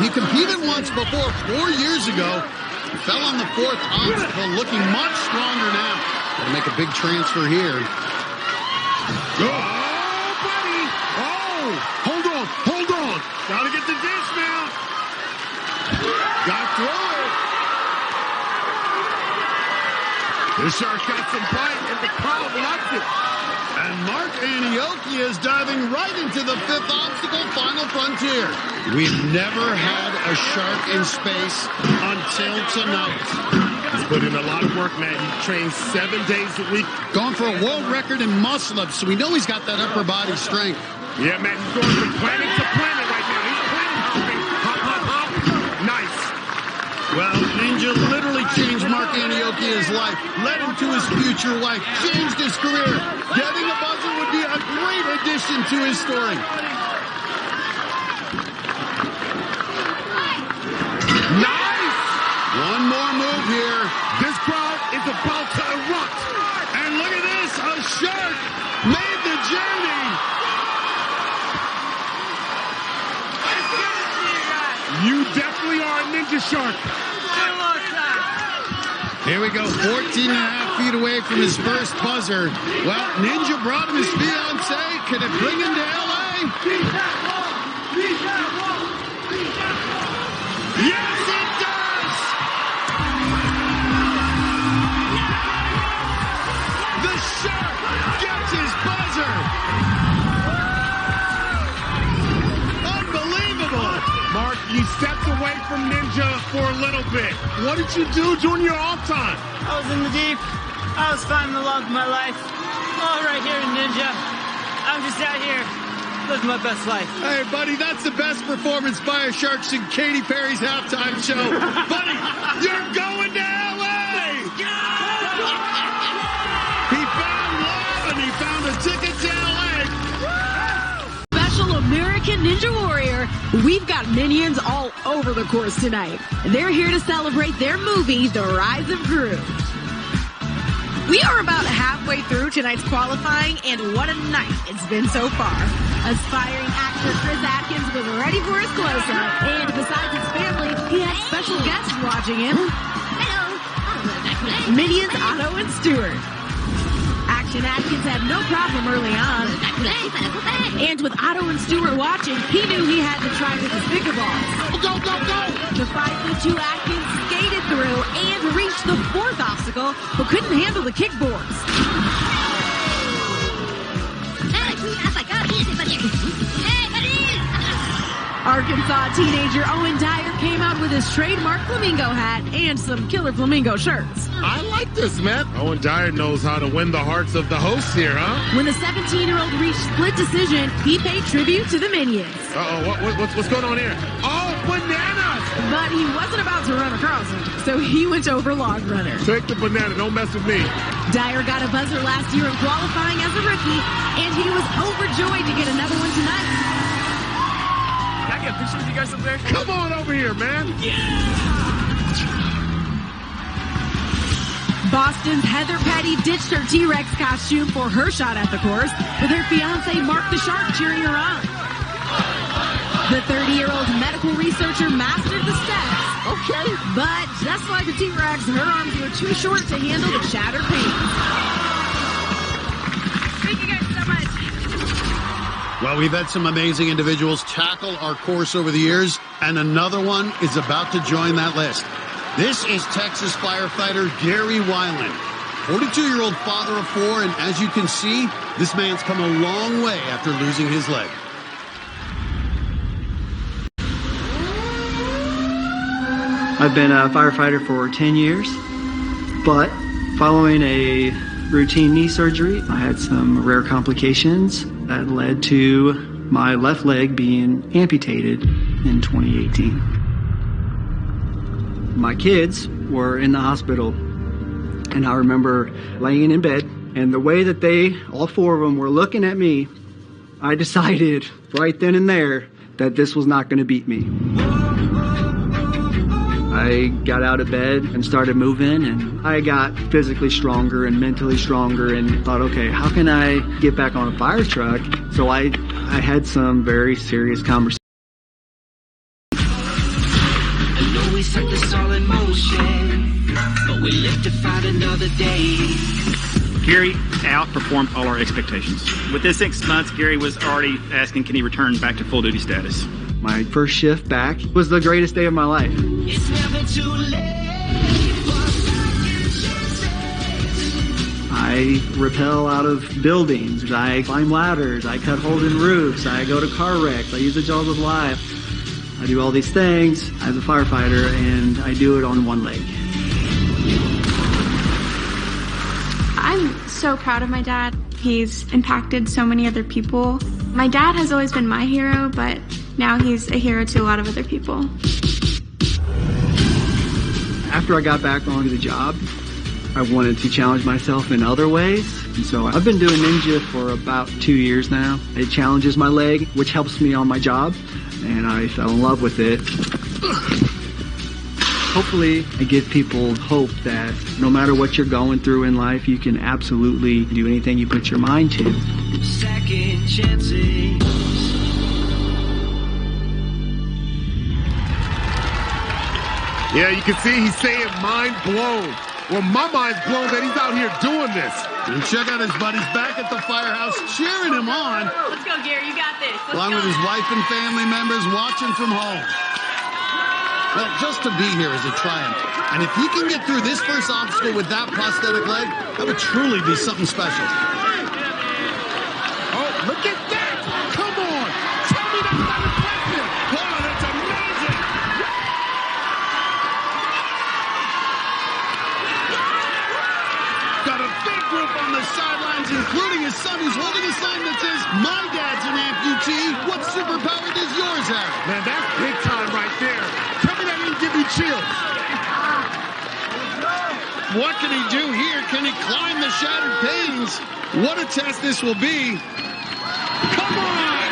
He competed once before 4 years ago. Fell on the fourth obstacle, looking much stronger now. Gonna make a big transfer here. Oh, buddy! Oh! Hold on! Gotta get the dismount! Got through it! The shark got some bite, and the crowd loves it. And Mark Antiochia is diving right into the fifth obstacle, Final Frontier. We've never had a shark in space until tonight. He's put in a lot of work, man. He trains 7 days a week. Going for a world record in muscle-ups, so we know he's got that upper body strength. Yeah, man, he's going from planet to planet right now. He's planet hopping. Hop, hop, hop. Nice. Well, Ninja literally changed Mark Antiochia's life, led him to his future wife, changed his career. Getting a buzzer would be a great addition to his story. Nice! One more move here. This crowd is about to erupt. And look at this, a shark made the journey. You definitely are a ninja shark. Here we go, 14 and a half feet away from his first buzzer. Well, Ninja brought him his fiance. Can it bring him to L.A.? Yes, it does! The shark gets his buzzer! Unbelievable! Mark, you stepped away from Ninja for a little bit. What did you do during your off time? I was in the deep. I was finding the love of my life. All right here in Ninja. I'm just out here living my best life. Hey, buddy, that's the best performance by a shark since Katy Perry's halftime show. Buddy, you're going to L.A.! He found love and he found a ticket to L.A. Special American Ninja Warrior. We've got minions all over the course tonight. They're here to celebrate their movie, The Rise of Gru. We are about halfway through tonight's qualifying, and what a night it's been so far. Aspiring actor Chris Atkins was ready for his close-up, and besides his family, he had special guests watching him. Hello. Minions Otto and Stewart. Action Atkins had no problem early on. And with Otto and Stewart watching, he knew he had to try the Despicables. Go, go, go! The 5'2" Atkins skated through and reached the fourth obstacle, but couldn't handle the kickboards. Arkansas teenager Owen Dyer came out with his trademark flamingo hat and some killer flamingo shirts. I like this, man. Owen Dyer knows how to win the hearts of the hosts here, huh? When the 17-year-old reached split decision, he paid tribute to the minions. Uh-oh, what's going on here? Oh, bananas! But he wasn't about to run across him, so he went over log runner. Take the banana, don't mess with me. Dyer got a buzzer last year in qualifying as a rookie, and he was overjoyed to get another one tonight. Can I get a picture with you guys up there? Come on over here, man. Yeah! Boston's Heather Petty ditched her T-Rex costume for her shot at the course, with her fiancé Mark the Shark cheering her on. The 30-year-old medical researcher mastered the steps. Okay. But just like the T-Rex, her arms were too short to handle the shattered panes. Thank you guys so much. Well, we've had some amazing individuals tackle our course over the years, and another one is about to join that list. This is Texas firefighter Gary Weiland, 42-year-old father of four, and as you can see, this man's come a long way after losing his leg. I've been a firefighter for 10 years, but following a routine knee surgery, I had some rare complications that led to my left leg being amputated in 2018. My kids were in the hospital, and I remember laying in bed, and the way that they, all four of them, were looking at me, I decided right then and there that this was not going to beat me. I got out of bed and started moving, and I got physically stronger and mentally stronger, and thought, okay, how can I get back on a fire truck? So I had some very serious conversations. We set this all in motion, but we live to fight another day. Gary outperformed all our expectations. Within 6 months, Gary was already asking, can he return back to full duty status? My first shift back was the greatest day of my life. It's never too late for second chances. I rappel out of buildings. I climb ladders. I cut holes in roofs. I go to car wrecks. I use the jaws of life. I do all these things as a firefighter, and I do it on one leg. I'm so proud of my dad. He's impacted so many other people. My dad has always been my hero, but now he's a hero to a lot of other people. After I got back on the job, I wanted to challenge myself in other ways. And so I've been doing ninja for about 2 years now. It challenges my leg, which helps me on my job, and I fell in love with it. Hopefully, I give people hope that no matter what you're going through in life, you can absolutely do anything you put your mind to. Second chances. Yeah, you can see he's saying mind blown. Well, my mind's blown that he's out here doing this. And check out his buddies back at the firehouse cheering him on. Let's go, Gary. You got this. Along with his wife and family members watching from home. Well, just to be here is a triumph. And if he can get through this first obstacle with that prosthetic leg, that would truly be something special. Oh, look at that! Come on! Tell me that's not impressive! Wow, that's amazing! Got a big group on the sidelines, including his son, who's holding a sign that says, "My dad's an amputee. What superpower does yours have?" Man, that's big time right there. Tell me that didn't give you chills. What can he do here? Can he climb the shattered panes? What a test this will be. Come on!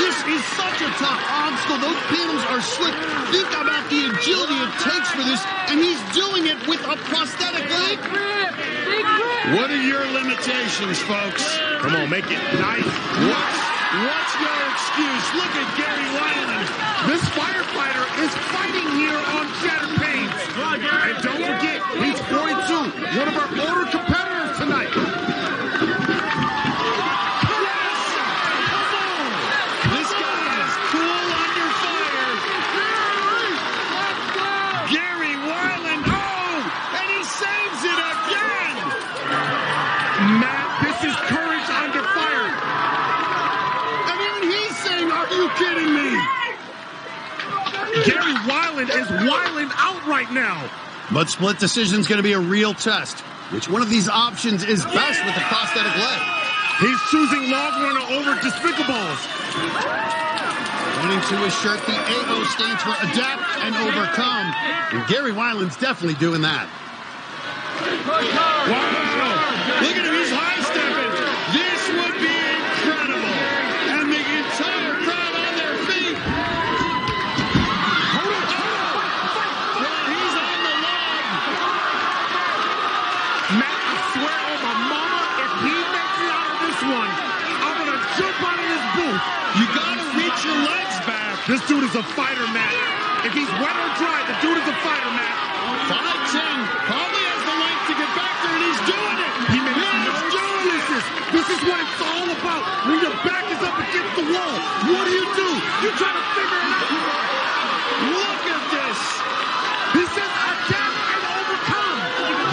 This is such a tough obstacle. Those panels are slick. Think about the agility it takes for this, and he's doing it with a prosthetic leg. What are your limitations, folks? Come on, make it nice. What's your excuse? Look at Gary Wyland. This firefighter is fighting here on shattered panes. And don't forget, he's 42, one of our older competitors tonight. This guy is cool under fire. Gary Wyland, and he saves it again. Matt, this is courage under fire. And even he's saying, "Are you kidding me?" Gary Wyland is wilding out right now. But split decision's going to be a real test. Which one of these options is best with the prosthetic leg? He's choosing Log Runner over Despicables. Pointing to his shirt, the AO stands for Adapt and Overcome. And Gary Wyland's definitely doing that. Wow! Look at him, he's high-stepping. This would be incredible. And the entire crowd on their feet. Hold on. Well, he's on the log. Matt, I swear on my mama, if he makes it out of this one, I'm going to jump out of this booth. You got to reach your legs back. This dude is a fighter, Matt. If he's wet or dry, the dude is a fighter, Matt. 5'10", probably has the length to get back there, and he's doing it. He makes no excuses. This is what it's all about. When your back is up against the wall, what do? You try to figure it out. Look at this. He says adapt and overcome.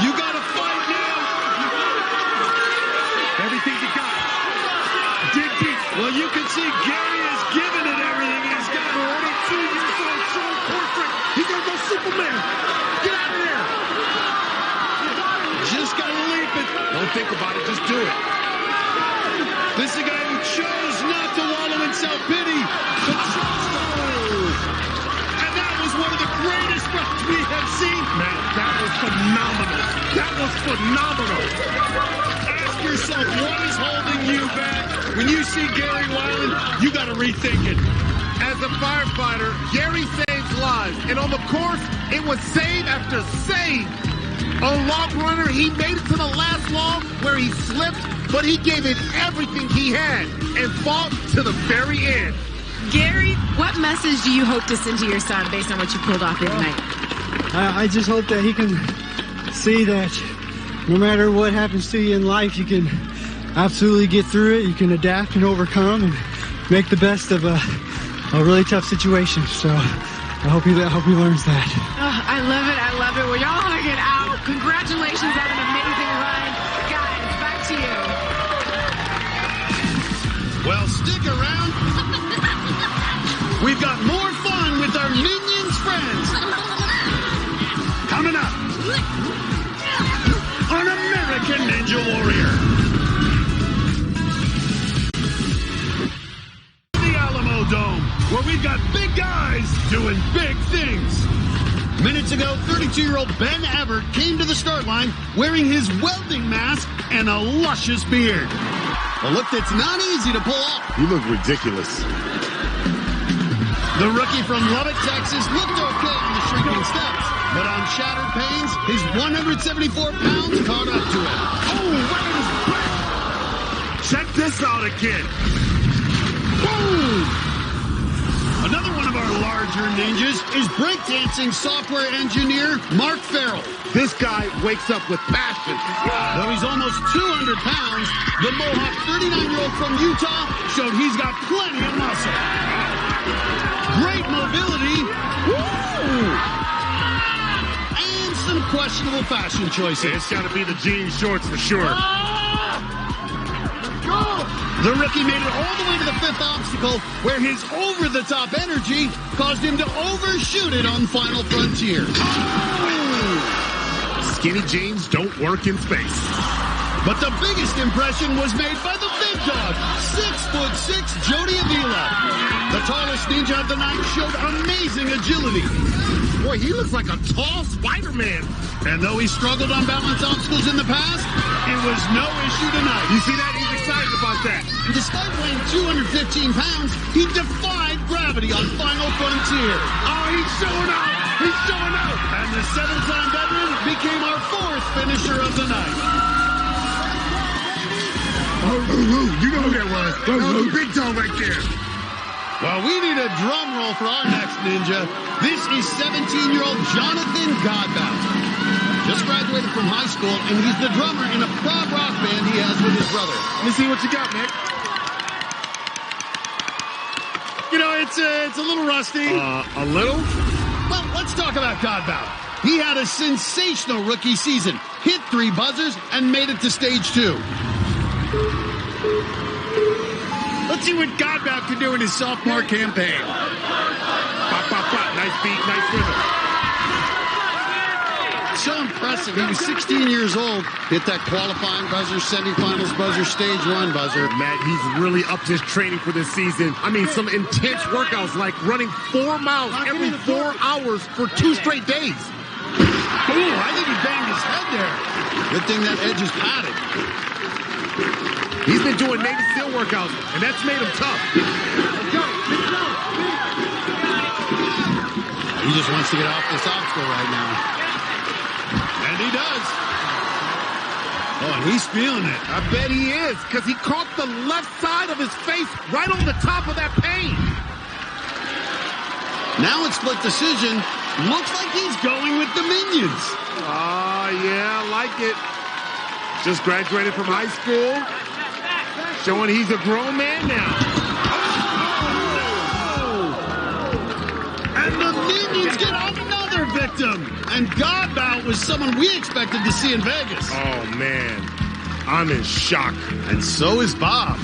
You got to fight now. Everything you got. Dig deep. Well, you can see Gary is giving it everything he's got. 42 years old, showing portrait. He's going to go Superman. Get out of there. Just got to leap it. Don't think about it. Just do it. This is a guy who chose not to wallow in self-pity, but chose to move. And that was one of the greatest runs we have seen. Man, that was phenomenal. That was phenomenal. Ask yourself, what is holding you back? When you see Gary Wyland, you got to rethink it. As a firefighter, Gary saves lives. And on the course, it was save after save. On Log Runner, he made it to the last log where he slipped, but he gave it everything he had and fought to the very end. Gary, what message do you hope to send to your son based on what you pulled off here tonight? I just hope that he can see that no matter what happens to you in life, you can absolutely get through it. You can adapt and overcome and make the best of a really tough situation. So I hope he learns that. Oh, I love it. Well, y'all hung it out. Congratulations on an amazing run. Guys, back to you. Well, stick around. We've got more fun with our Minions friends. Coming up, an American Ninja Warrior. The Alamo Dome, where we've got big guys doing big things. Minutes ago, 32-year-old Ben Everett came to the start line wearing his welding mask and a luscious beard. A look that's not easy to pull off. You look ridiculous. The rookie from Lubbock, Texas looked okay on the shrinking steps, but on shattered panes, his 174 pounds caught up to him. Oh, right in his back. Check this out again. Boom! Another one of our larger ninjas is breakdancing software engineer Mark Farrell. This guy wakes up with passion. Though he's almost 200 pounds, the Mohawk 39-year-old from Utah showed he's got plenty of muscle. Great mobility. Woo! And some questionable fashion choices. It's got to be the jean shorts for sure. The rookie made it all the way to the fifth obstacle, where his over-the-top energy caused him to overshoot it on Final Frontier. Skinny jeans don't work in space. But the biggest impression was made by the big dog, 6'6" Jody Avila. The tallest ninja of the night showed amazing agility. Boy, he looks like a tall Spider-Man. And though he struggled on balance obstacles in the past, it was no issue tonight. You see that? He's excited about that. And despite weighing 215 pounds, he defied gravity on Final Frontier. Oh, he's showing out. He's showing out. And the 7-time veteran became our fourth finisher of the night. You know who that was. That was a big dog right there. Well, we need a drum roll for our next ninja. This is 17-year-old Jonathan Godbout. Just graduated from high school, and he's the drummer in a prog rock band he has with his brother. Let me see what you got, Nick. You know, it's a little rusty. A little? Well, let's talk about Godbout. He had a sensational rookie season, hit 3 buzzers, and made it to stage 2. Let's see what Godbout can do in his sophomore campaign. Pop, pop, pop. Nice beat, nice rhythm. So impressive. He was 16 years old. Hit that qualifying buzzer, semifinals buzzer, stage 1 buzzer. Matt, he's really upped his training for this season. I mean, some intense workouts like running 4 miles every 4 hours for 2 straight days. Ooh, I think he banged his head there. Good thing that edge is padded. He's been doing Navy SEAL workouts, and that's made him tough. He just wants to get off this obstacle right now. And he does. Oh, and he's feeling it. I bet he is, because he caught the left side of his face right on the top of that pain. Now it's split decision. Looks like he's going with the minions. Yeah, I like it. Just graduated from high school. Showing he's a grown man now. And the minions get another victim. And Godbout was someone we expected to see in Vegas. Oh, man. I'm in shock. And so is Bob.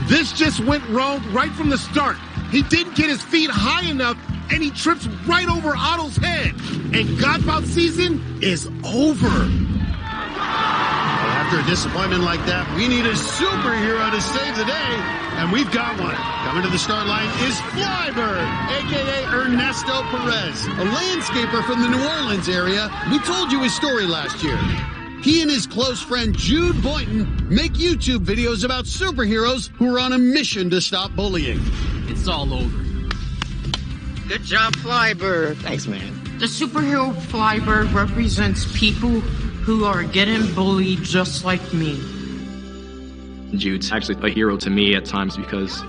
This just went wrong right from the start. He didn't get his feet high enough, and he trips right over Otto's head. And Godbout's season is over. After a disappointment like that, we need a superhero to save the day, and we've got one. Coming to the start line is Flybird, a.k.a. Ernesto Perez, a landscaper from the New Orleans area. We told you his story last year. He and his close friend Jude Boynton make YouTube videos about superheroes who are on a mission to stop bullying. It's all over. Good job, Flybird. Thanks, man. The superhero Flybird represents people who are getting bullied just like me. Jude's actually a hero to me at times because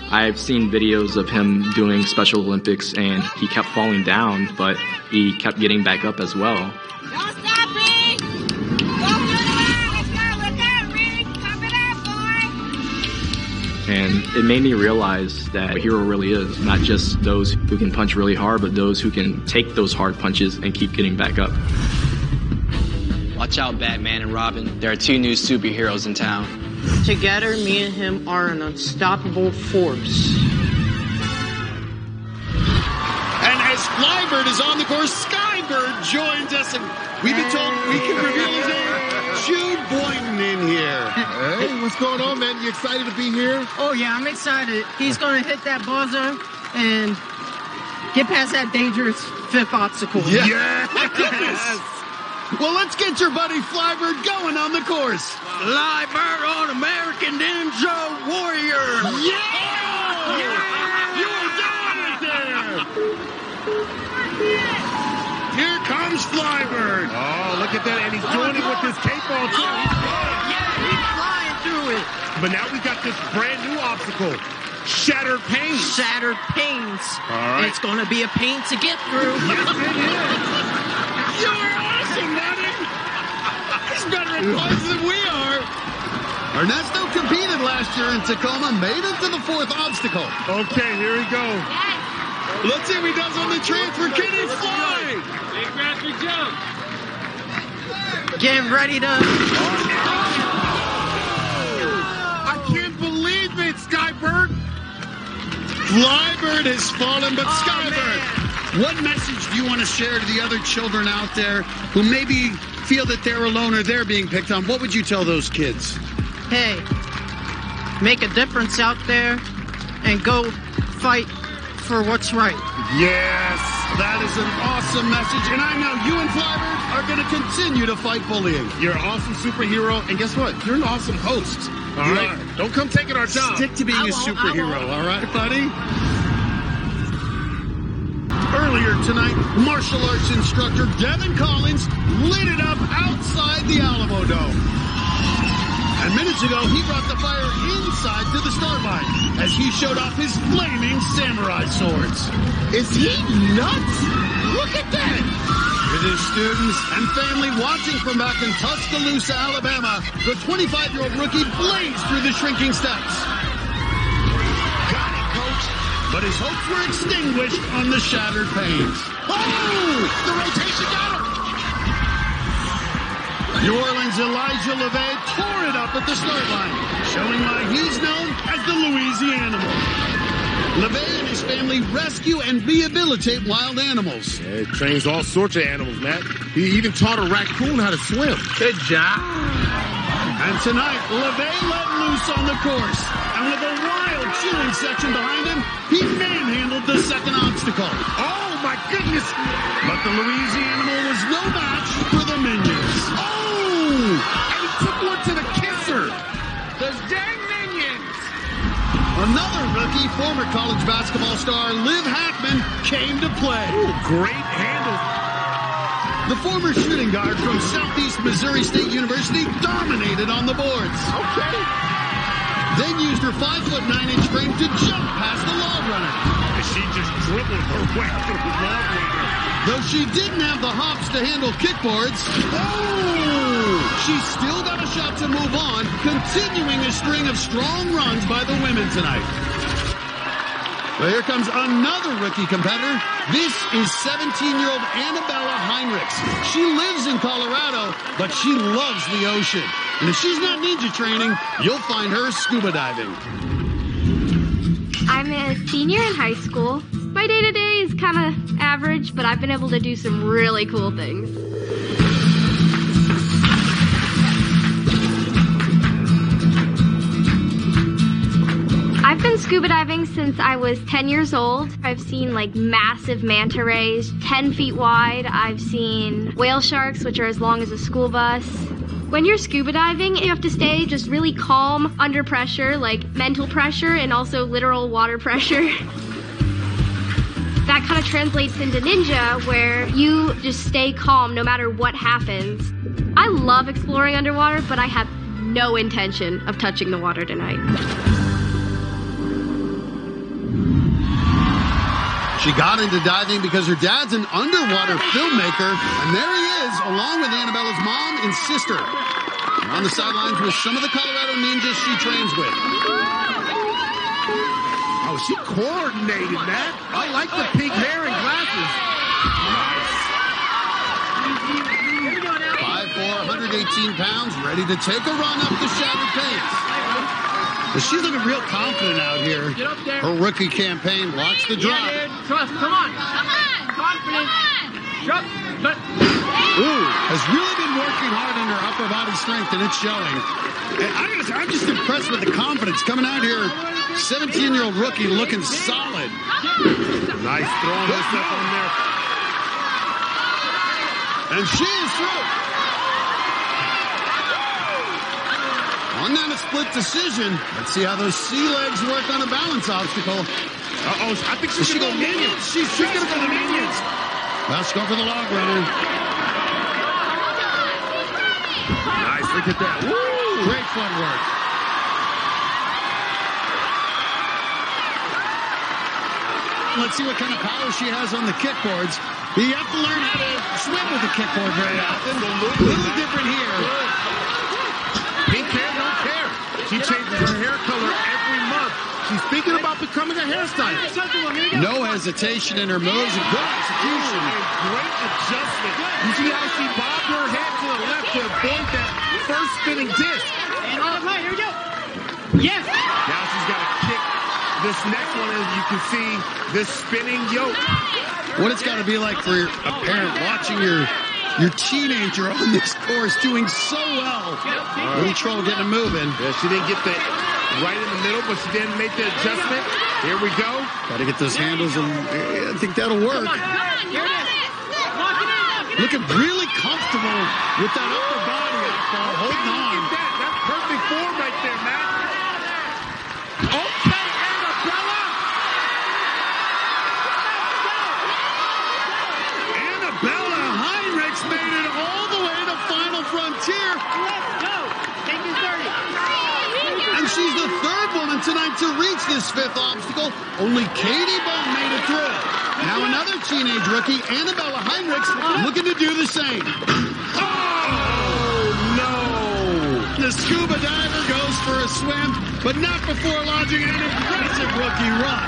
I've seen videos of him doing Special Olympics and he kept falling down, but he kept getting back up as well. Don't stop me! Go through the line! Let's go! Look out, Rick! Pump it up, boy! And it made me realize that a hero really is not just those who can punch really hard, but those who can take those hard punches and keep getting back up. Watch out, Batman and Robin. There are 2 new superheroes in town. Together, me and him are an unstoppable force. And as Flybird is on the course, Skybird joins us, and we've been told we can reveal his name. Jude Boynton in here. Hey, what's going on, man? You excited to be here? Oh, yeah, I'm excited. He's going to hit that buzzer and get past that dangerous 5th obstacle. Yes! Well, let's get your buddy Flybird going on the course. Flybird on American Ninja Warrior. Yeah! You are doing it there! Here comes Flybird. Oh, look at that. And he's doing it with his cape on, too. Yeah, he's flying through it. But now we got this brand new obstacle. Shattered panes. Shattered panes. All right. It's going to be a pain to get through. Yes, it is. You're awesome, buddy. He's better at puns than we are. Ernesto competed last year in Tacoma, made it to the 4th obstacle. Okay, here we go. Let's see if he does on the transfer. Can he fly? Big rapid jump. Get ready to... I can't believe it, Skybird. Flybird has fallen, but Skybird, what message do you want to share to the other children out there who maybe feel that they're alone or they're being picked on? What would you tell those kids? Hey, make a difference out there and go fight for what's right. Yes, that is an awesome message, and I know you and Flybird are going to continue to fight bullying. You're an awesome superhero, and guess what? You're an awesome host. All right? Don't come taking our job. Stick to being a superhero, all right, buddy? Earlier tonight, martial arts instructor Devin Collins lit it up outside the Alamo Dome. And minutes ago, he brought the fire inside to the start line as he showed off his flaming samurai swords. Is he nuts? Look at that! With his students and family watching from back in Tuscaloosa, Alabama, the 25-year-old rookie blazed through the shrinking steps. Got it, coach. But his hopes were extinguished on the shattered panes. Oh! The rotation got him! New Orleans' Elijah LeVay tore it up at the start line, showing why he's known as the Louisianimal. LeVay and his family rescue and rehabilitate wild animals. Yeah, he trains all sorts of animals, Matt. He even taught a raccoon how to swim. Good job. And tonight, LeVay let loose on the course. And with a wild cheering section behind him, he manhandled the second obstacle. Oh, my goodness! But the Louisianimal was no match for the Minions. Oh! And he took one to the kisser. The dang Minions! Another rookie, former college basketball star Liv Hackman, came to play. Ooh, great handle. The former shooting guard from Southeast Missouri State University dominated on the boards. Okay. Then used her 5'9" frame to jump past the log runner. And she just dribbled her way through the log runner. Though she didn't have the hops to handle kickboards, she still got a shot to move on, continuing a string of strong runs by the women tonight. Well, here comes another rookie competitor. This is 17-year-old Annabella Heinrichs. She lives in Colorado, but she loves the ocean. And if she's not ninja training, you'll find her scuba diving. I'm a senior in high school. My day-to-day is kind of average, but I've been able to do some really cool things. I've been scuba diving since I was 10 years old. I've seen like massive manta rays, 10 feet wide. I've seen whale sharks, which are as long as a school bus. When you're scuba diving, you have to stay just really calm under pressure, like mental pressure and also literal water pressure. That kind of translates into ninja, where you just stay calm no matter what happens. I love exploring underwater, but I have no intention of touching the water tonight. She got into diving because her dad's an underwater filmmaker, and there he is, along with Annabella's mom and sister. And on the sidelines with some of the Colorado ninjas she trains with. Oh, she coordinated, Matt. I like the pink hair and glasses. Nice. 5'4", 118 pounds, ready to take a run up the shattered panes. But she's looking real confident out here. Get up there. Her rookie campaign. Watch the drop. Yeah, dude. Trust. Come on. Come on. Confidence. Drop. But. Ooh, has really been working hard on her upper body strength, and it's showing. And I gotta say, I'm just impressed with the confidence coming out here. 17-year-old rookie looking solid. Nice throwing herself on there. And she is through. On that, a split decision. Let's see how those sea legs work on a balance obstacle. Uh-oh, I think she's going to go Minions. She's going to go the Minions. Well, let's go for the log runner. Nice, look at that. Woo! Great footwork. let's see what kind of power she has on the kickboards. You have to learn how to swim with the kickboard very often. A little different here. Pink hair don't care. She changes her hair color every month. She's thinking about becoming a hairstylist. No hesitation in her moves and good execution. Great adjustment. You see how she bobbed her head to the left to avoid that first spinning disc. And on the play, here we go. Yes. Now she's got to kick this next one, as you can see, this spinning yoke. What it's got to be like for a parent watching your teenager on this course doing so well. A little trouble getting him moving. Yeah, she didn't get the right in the middle, but she didn't make the adjustment. Here we go. Got to get those handles, and I think that'll work. Looking really comfortable with that upper body up, holding on. That's perfect form right there, Matt. Okay, Annabella. Annabella Heinrichs made it all the way to Final Frontier. Let's go. Take your 30. And she's the third woman tonight to reach this fifth obstacle. Only Katie Bone made it through. Now another teenage rookie, Annabella Heinrichs, looking to do the same. Oh, no. The scuba diver goes for a swim, but not before launching an impressive rookie run.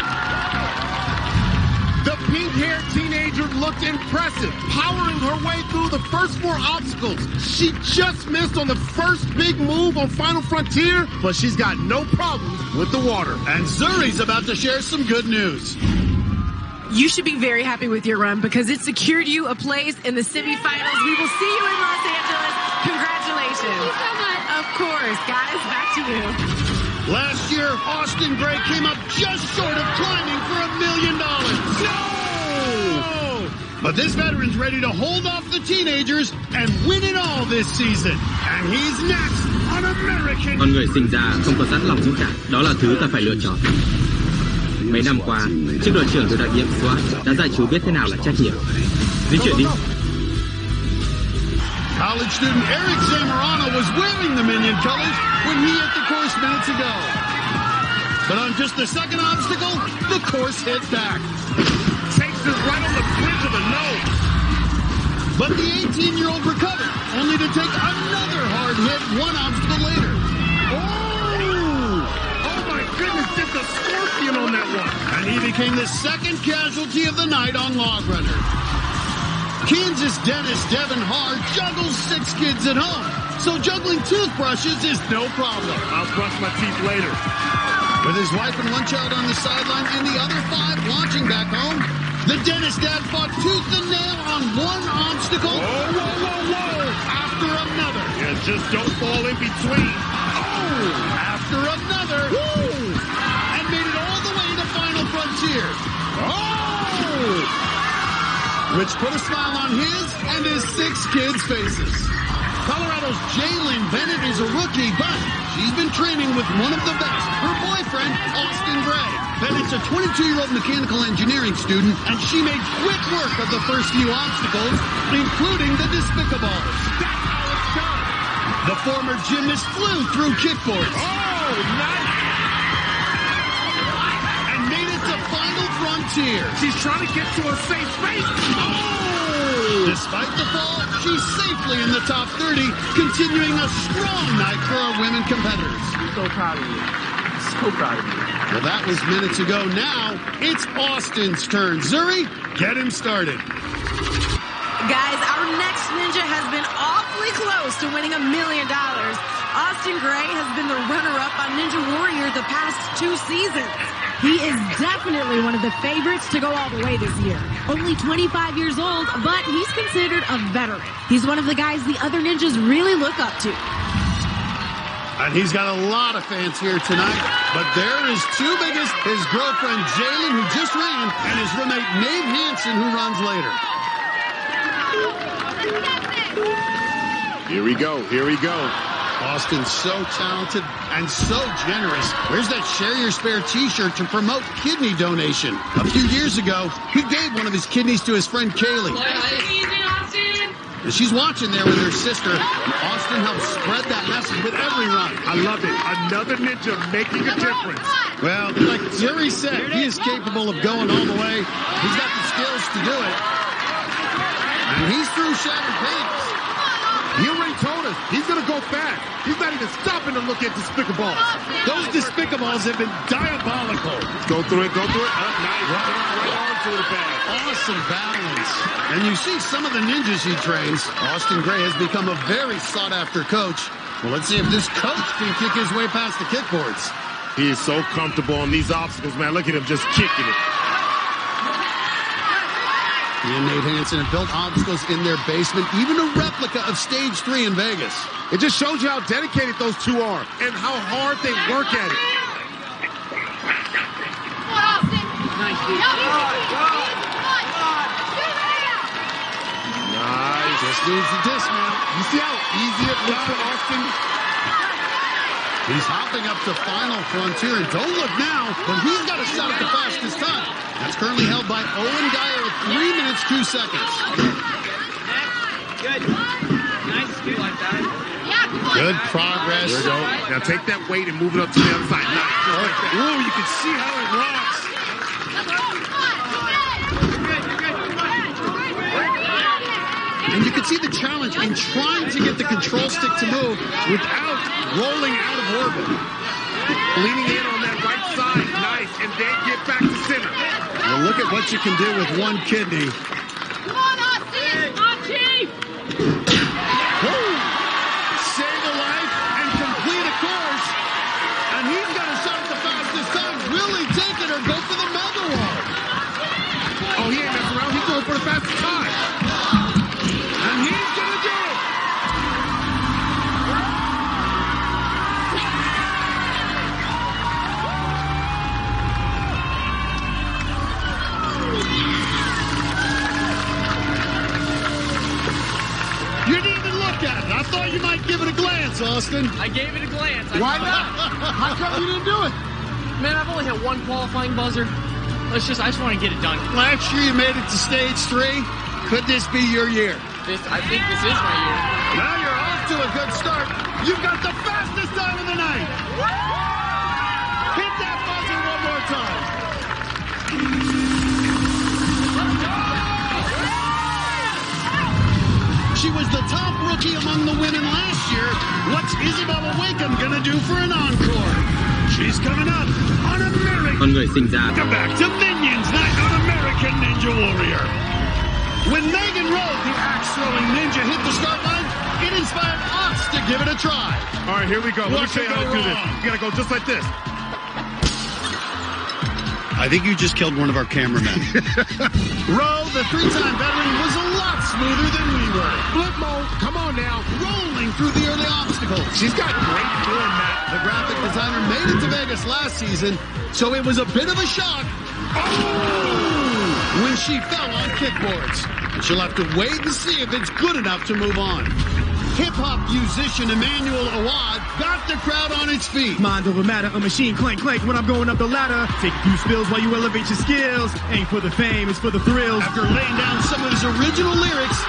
The pink-haired teenager looked impressive, powering her way through the first 4 obstacles. She just missed on the first big move on Final Frontier, but she's got no problems with the water. And Zuri's about to share some good news. You should be very happy with your run because it secured you a place in the semifinals. We will see you in Los Angeles. Congratulations. Thank you so much. Of course. Guys, back to you. Last year, Austin Gray came up just short of climbing for $1 million. No! But this veteran's ready to hold off the teenagers and win it all this season. And he's next on American. Con người sinh ra không có sẵn lòng dũng cảm, đó là thứ ta phải lựa chọn. Mấy năm qua, chiếc đội trưởng từ đặc nhiệm SWAT đã dạy chú biết thế nào là trách nhiệm. Di chuyển đi. College student Eric Zamorano was wearing the Minion colors when he hit the course minutes ago. But on just the second obstacle, the course hit back. Takes her right on the bridge of the nose. But the 18-year-old recovered, only to take another hard hit 1 obstacle later. Goodness, just a scorpion on that one. And he became the second casualty of the night on Log Runner. Kansas dentist Devin Haar juggles 6 kids at home, so juggling toothbrushes is no problem. I'll brush my teeth later. With his wife and 1 child on the sideline and the other 5 watching back home, the dentist dad fought tooth and nail on 1 obstacle after another. Yeah, just don't fall in between. After another. And made it all the way to Final Frontier. Which put a smile on his and his 6 kids' faces. Colorado's Jalen Bennett is a rookie, but she's been training with one of the best, her boyfriend, Austin Gray. Bennett's a 22-year-old mechanical engineering student, and she made quick work of the first few obstacles, including the Despicables. That's how it's done. The former gymnast flew through kickboards. Nice. And made it to Final Frontier. She's trying to get to a safe space. Despite the fall, she's safely in the top 30, continuing a strong night for our women competitors. I'm so proud of you. So proud of you. Well, that was minutes ago. Now, it's Austin's turn. Zuri, get him started. Guys, our next ninja has been awfully close to winning $1 million. Austin Gray has been the runner-up on Ninja Warrior the past 2 seasons. He is definitely one of the favorites to go all the way this year. Only 25 years old, but he's considered a veteran. He's one of the guys the other ninjas really look up to. And he's got a lot of fans here tonight, but there is 2 biggest, his girlfriend Jalen, who just ran, and his roommate Maeve Hansen, who runs later. Here we go. Here we go. Austin's so talented and so generous. Where's that Share Your Spare t-shirt to promote kidney donation? A few years ago, he gave one of his kidneys to his friend Kaylee. And she's watching there with her sister. Austin helps spread that message with every run. I love it. Another ninja making a difference. Well, like Zuri said, he is capable of going all the way. He's got the skills to do it. And he's through shattered panes. He already told us he's going to go back. He's not even stopping to look at Despicables. Those Despicables have been diabolical. Go through it, go through it. Nice. Right onto the bag. Awesome balance. And you see some of the ninjas he trains. Austin Gray has become a very sought-after coach. Well, let's see if this coach can kick his way past the kickboards. He is so comfortable on these obstacles, man. Look at him just kicking it. He and Nate Hansen have built obstacles in their basement, even a replica of Stage 3 in Vegas. It just shows you how dedicated those two are and how hard they work at it. Nice. Just needs the dismount. You see how easy it looks for Austin? He's hopping up to final frontier, and don't look now, but he's got a shot at the fastest time. That's currently held by Owen Dyer at 3 minutes, 2 seconds. Good. Nice. Good like that. Good progress. There you go. Now take that weight and move it up to the other side. Nice. Just like that. Ooh, you can see how it rocks. And you can see the challenge in trying to get the control stick to move without rolling out of orbit. Leaning in on that right side. Nice. And then get back to center. Well, look at what you can do with one kidney. Come on, Austin! Come on, Chief! Save a life and complete a course. And he's got a shot at the fastest time. Will he take it or go for the mega wall? Oh, he ain't messing around. He's going for the fastest time. And he's going to do it. You didn't even look at it. I thought you might give it a glance, Austin. I gave it a glance. Why not? How come you didn't do it? Man, I've only hit one qualifying buzzer. I just want to get it done. Last year you made it to stage 3. Could this be your year? I think this is my year. Now you're off to a good start. You've got the fastest time of the night. Hit that buzzer one more time. She was the top rookie among the women last year. What's Isabella Wakeham gonna do for an encore? She's coming up on American. Con người sinh ra. Welcome back to Minions Night on American Ninja Warrior. When Megan Rowe, the axe-throwing ninja, hit the start line, it inspired us to give it a try. All right, here we go. Let me show you how to do this. You gotta go just like this. I think you just killed one of our cameramen. Rowe, the 3-time veteran, was a lot smoother than we were. Flip mode. Come on now. Rolling through the early obstacles. She's got great form, Matt. The graphic designer made it to Vegas last season, so it was a bit of a shock when she fell on kickboards. She'll have to wait and see if it's good enough to move on. Hip-hop musician Emmanuel Awad got the crowd on its feet. Mind over matter, a machine clank clank when I'm going up the ladder. Take a few spills while you elevate your skills. Ain't for the fame, it's for the thrills. After laying down some of his original lyrics,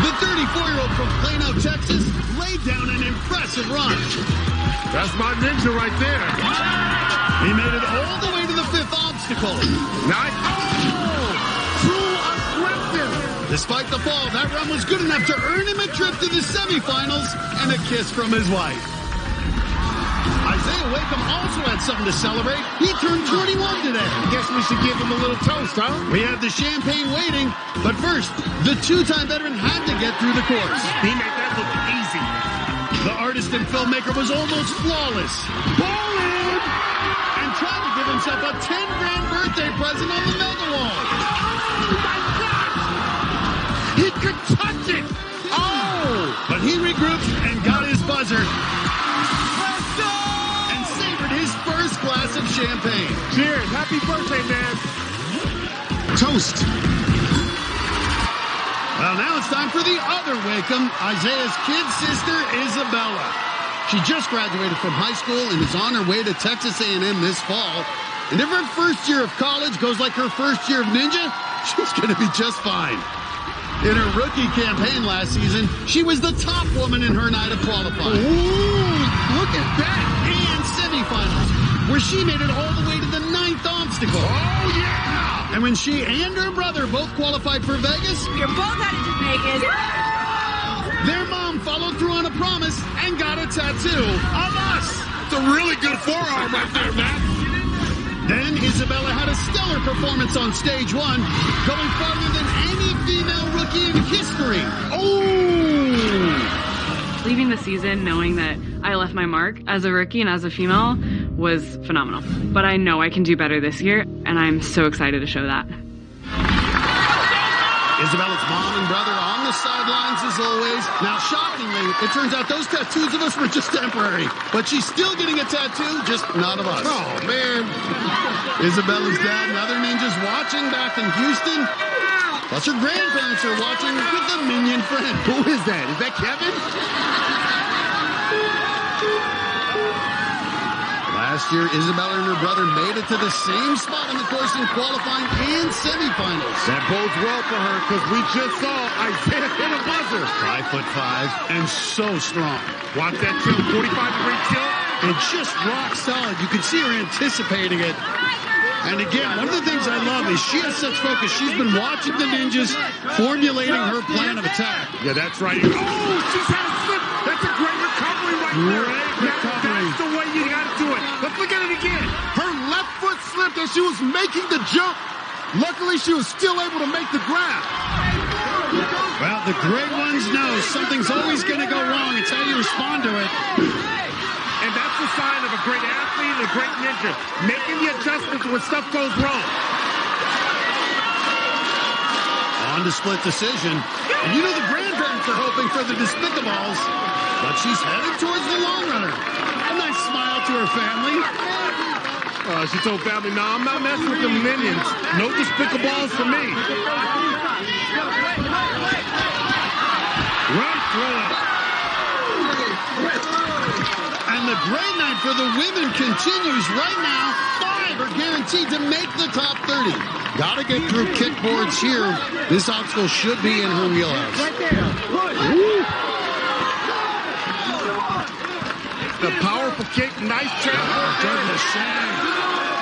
the 34-year-old from Plano, Texas, laid down an impressive run. That's my ninja right there. He made it all the way to the 5th obstacle. Nice. Oh! Too aggressive. Despite the fall, that run was good enough to earn him a trip to the semifinals and a kiss from his wife. Isaiah Wakeham also had something to celebrate. He turned 21 today. I guess we should give him a little toast, huh? We have the champagne waiting, but first, the 2-time veteran had to get through the course. He made that look easy. The artist and filmmaker was almost flawless. Ballin'! And tried to give himself a 10-grand birthday present on the mega wall. Oh my God! He could touch it! Oh! But he regrouped and got his buzzer. And savored his first glass of champagne. Cheers! Happy birthday, man! Toast! Well, now it's time for the other Wakeham, Isaiah's kid sister, Isabella. She just graduated from high school and is on her way to Texas A&M this fall. And if her first year of college goes like her first year of ninja, she's going to be just fine. In her rookie campaign last season, she was the top woman in her night of qualifying. Ooh, look at that! And semifinals, where she made it all the way to the 9th obstacle. Oh, yeah! And when she and her brother both qualified for Vegas, You're both headed to Vegas. their mom followed through on a promise and got a tattoo of us. It's a really good forearm right there, Matt. Then Isabella had a stellar performance on stage 1, going farther than any female rookie in history. Oh! Leaving the season knowing that I left my mark as a rookie and as a female was phenomenal. But I know I can do better this year, and I'm so excited to show that. Isabella's mom and brother on the sidelines as always. Now, shockingly, it turns out those tattoos of us were just temporary. But she's still getting a tattoo, just not of us. Oh, man. Isabella's dad and other ninjas watching back in Houston. Plus her grandparents are watching with a minion friend. Who is that? Is that Kevin? Last year, Isabella and her brother made it to the same spot on the course in qualifying and semifinals. That bodes well for her because we just saw Isaiah hit a buzzer. 5'5" and so strong. Watch that tilt, 45-degree tilt. And just rock solid. You can see her anticipating it. And again, one of the things I love is she has such focus. She's been watching the ninjas formulating her plan of attack. Yeah, that's right. Oh, she's had a slip. That's a great recovery right there. That's the way you got to do it. Let's look at it again. Her left foot slipped as she was making the jump. Luckily, she was still able to make the grab. Well, the great ones know something's always going to go wrong. It's how you respond to it. And that's the sign of a great athlete and a great ninja, making the adjustments when stuff goes wrong. On to split decision. And you know the grandparents are hoping for the Despicables, but she's headed towards the long runner. A nice smile to her family. She told family, no, I'm not messing with the minions. No Despicables for me. Right through it. And the great night for the women continues right now. 5 are guaranteed to make the top 30. Gotta get through kickboards here. This obstacle should be in her wheelhouse. Right there. The powerful kick, nice trap.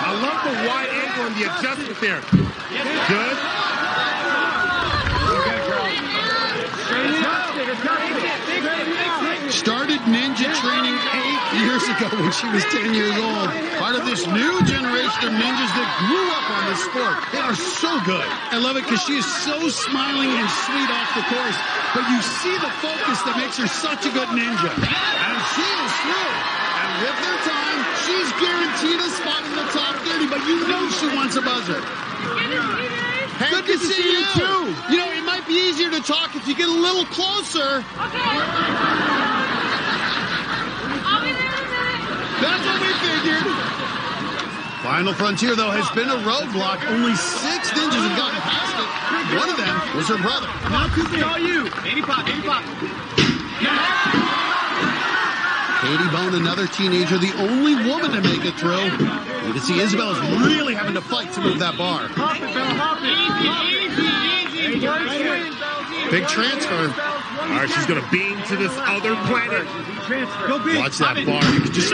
I love the wide angle and the adjustment there. Good. Started ninja training 8 years ago when she was 10 years old. Part of this new generation of ninjas that grew up on this sport. They are so good. I love it because she is so smiling and sweet off the course. But you see the focus that makes her such a good ninja. And she is through. And with her time, she's guaranteed a spot in the top 30. But you know she wants a buzzer. Hey, good to see you too. You know, it might be easier to talk if you get a little closer. Okay. I'll be there in a minute. That's what we figured. Final Frontier, though, has been a roadblock. Only 6 ninjas have gotten past it. One of them was her brother. Now, Cooper, all you. Baby pop, baby pop. Katie Bone, another teenager, the only woman to make it through. You can see Isabella's really having to fight to move that bar. Big transfer. All right, she's going to beam to this other planet. Watch that bar. You can just...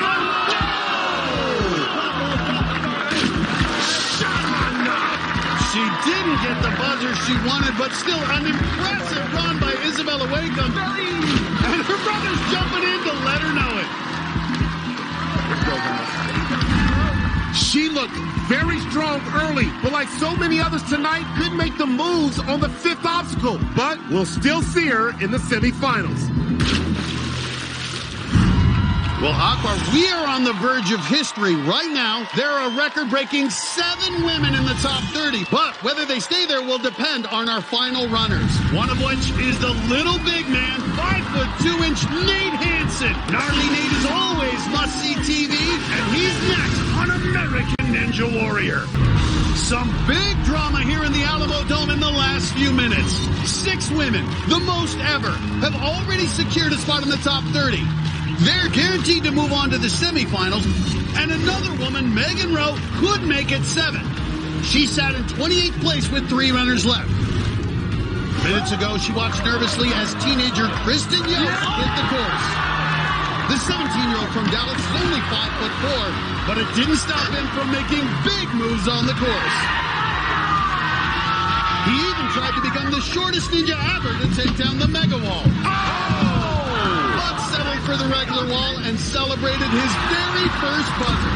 She didn't get the buzzer she wanted, but still an impressive run by Isabella Wakeham. And her brother's jumping in to let her know it. She looked very strong early, but like so many others tonight, couldn't make the moves on the 5th obstacle. But we'll still see her in the semifinals. Well, Aqua, we are on the verge of history. Right now, there are a record-breaking 7 women in the top 30. But whether they stay there will depend on our final runners. One of which is the little big man, 5'2" Nate Hansen. Gnarly Nate is always must-see TV, and he's next on American Ninja Warrior. Some big drama here in the Alamo Dome in the last few minutes. 6 women, the most ever, have already secured a spot in the top 30. They're guaranteed to move on to the semifinals, and another woman, Megan Rowe, could make it 7. She sat in 28th place with 3 runners left. Minutes ago, she watched nervously as teenager Kristen Yost hit the course. The 17-year-old from Dallas is only 5'4", but it didn't stop him from making big moves on the course. He even tried to become the shortest ninja ever to take down the mega wall. But settled for the regular wall and celebrated his very first buzzer.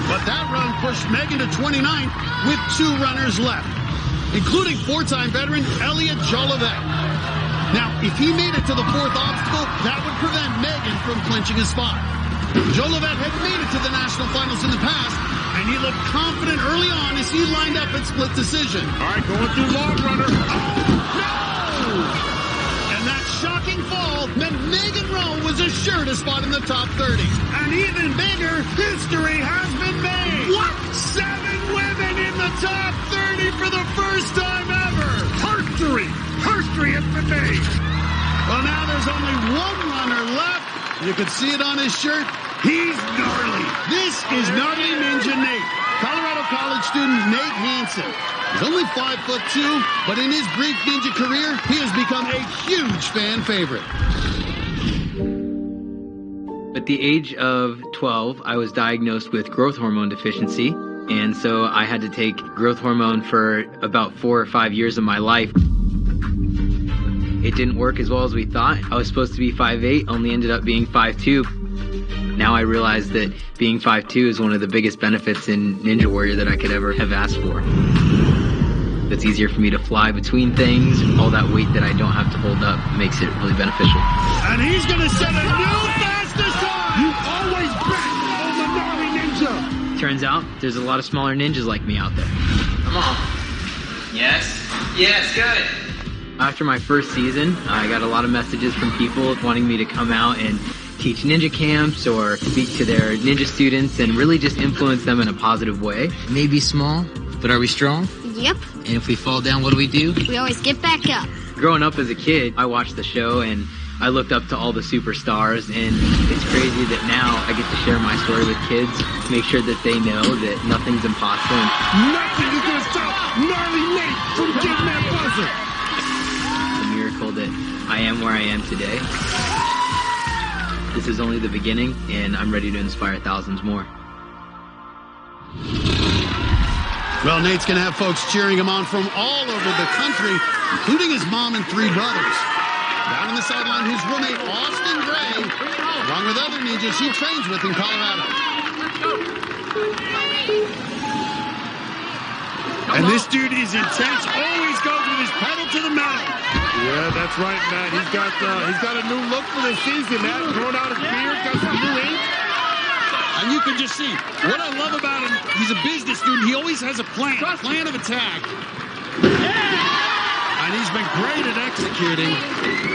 But that run pushed Megan to 29th with 2 runners left, including 4-time veteran Elliot Jolivet. Now, if he made it to the 4th obstacle, that would prevent Megan from clinching a spot. Jolivet had made it to the national finals in the past, and he looked confident early on as he lined up at split decision. All right, going through long runner. Oh, no! And that shocking fall meant Megan Rowe was assured a spot in the top 30. And even bigger, history has been made. What? 7 women in the top 30 for the first time ever. History has been made. Well, now there's only 1 runner left. You can see it on his shirt. He's gnarly. This is Gnarly Ninja Nate. Colorado College student Nate Hansen. He's only 5'2", but in his brief ninja career, he has become a huge fan favorite. At the age of 12, I was diagnosed with growth hormone deficiency, and so I had to take growth hormone for about 4 or 5 years of my life. It didn't work as well as we thought. I was supposed to be 5'8", only ended up being 5'2". Now I realize that being 5'2" is one of the biggest benefits in Ninja Warrior that I could ever have asked for. It's easier for me to fly between things. All that weight that I don't have to hold up makes it really beneficial. And he's going to set a new fastest time! You always bet on the Gnarly Ninja! Turns out there's a lot of smaller ninjas like me out there. Come on. Yes, good. After my first season, I got a lot of messages from people wanting me to come out and teach ninja camps or speak to their ninja students and really just influence them in a positive way. Maybe small, but are we strong? Yep. And if we fall down, what do? We always get back up. Growing up as a kid, I watched the show and I looked up to all the superstars, and it's crazy that now I get to share my story with kids, make sure that they know that nothing's impossible. Nothing is going to stop Gnarly Nate from getting that buzzer. The miracle that I am where I am today. This is only the beginning, and I'm ready to inspire thousands more. Well, Nate's going to have folks cheering him on from all over the country, including his mom and 3 brothers. Down on the sideline, his roommate, Austin Gray, along with other ninjas he trains with in Colorado. And this dude is intense, always goes with his pedal to the metal. Yeah, that's right, Matt. He's got a new look for this season, Matt. Growing out his beard, got some new ink. And you can just see, what I love about him, he's a business student. He always has a plan of attack. And he's been great at executing.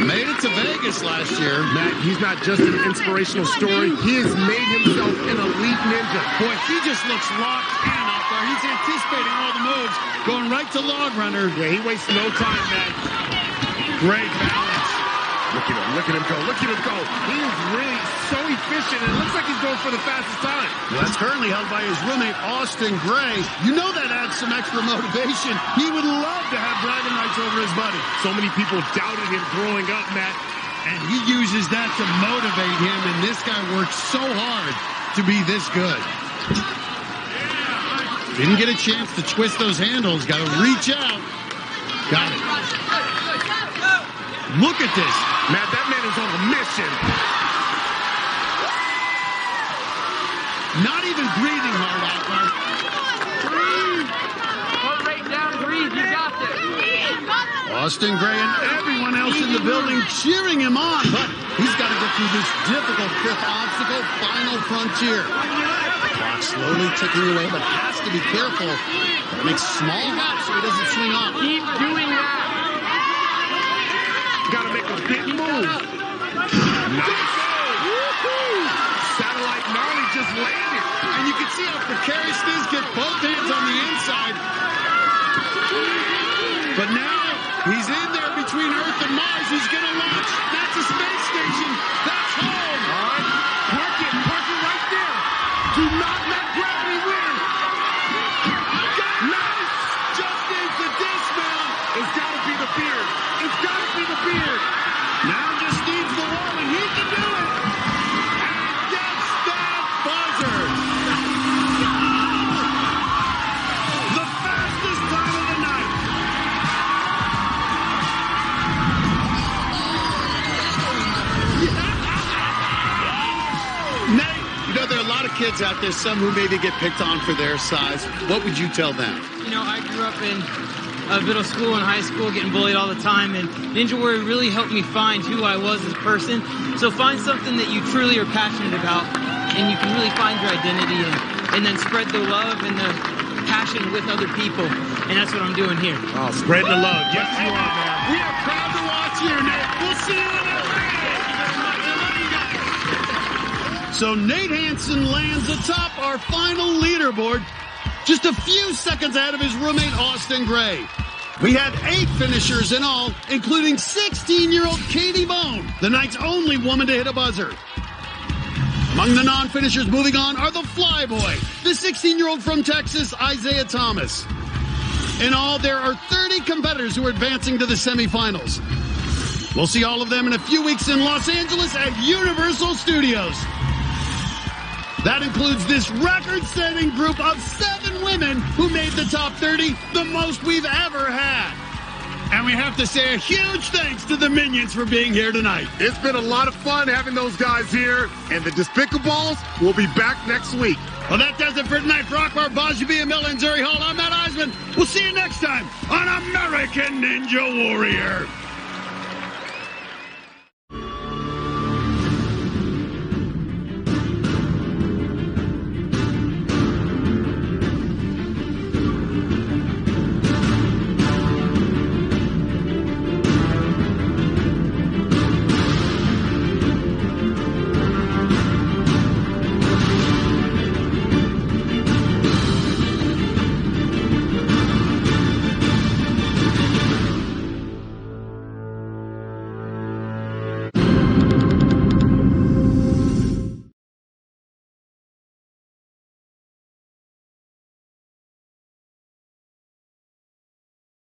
Made it to Vegas last year. Matt, he's not just an inspirational story. He has made himself an elite ninja. Boy, he just looks locked in out there. He's anticipating all the moves, going right to log runner. Yeah, he wastes no time, Matt. Great balance. Look at him go. Look at him go. He is really so efficient, and it looks like he's going for the fastest time. Well, that's currently held by his roommate, Austin Gray. You know that adds some extra motivation. He would love to have bragging rights over his buddy. So many people doubted him growing up, Matt. And he uses that to motivate him, and this guy works so hard to be this good. Didn't get a chance to twist those handles. Got to reach out. Got it. Look at this. Matt, that man is on a mission. Not even breathing hard out there. Breathe. Heart rate down, breathe. You got this. Austin Gray and everyone else in the building cheering him on, but he's got to get through this difficult 5th obstacle, final frontier. Clock slowly ticking away, but has to be careful. Make small hops so he doesn't swing off. Keep doing that. Got to make a big move. Nice. Satellite Gnarly just landed. And you can see how precarious it is. Get both hands on the inside. But now he's in there between Earth and Mars. He's going to launch. That's a space station. That's home. All right. Park it right there. Do not let gravity win. Nice. Just needs the dismount. It's got to be the beer. kids out there, some who maybe get picked on for their size, what would you tell them? You know, I grew up in middle school and high school getting bullied all the time, and Ninja Warrior really helped me find who I was as a person. So find something that you truly are passionate about, and you can really find your identity and then spread the love and the passion with other people, and that's what I'm doing here. Oh, spreading the love. Yes, you are, man. We are proud to watch you, Nate. We'll see you in LA. So Nate Hansen lands atop our final leaderboard, just a few seconds ahead of his roommate Austin Gray. We had 8 finishers in all, including 16-year-old Katie Bone, the night's only woman to hit a buzzer. Among the non-finishers moving on are the Flyboy, the 16-year-old from Texas, Isaiah Thomas. In all, there are 30 competitors who are advancing to the semifinals. We'll see all of them in a few weeks in Los Angeles at Universal Studios. That includes this record-setting group of 7 women who made the top 30, the most we've ever had. And we have to say a huge thanks to the Minions for being here tonight. It's been a lot of fun having those guys here, and the Despicables will be back next week. Well, that does it for tonight. For Akbar Bajabi and Mel and Zuri Hall, I'm Matt Eisman. We'll see you next time on American Ninja Warrior.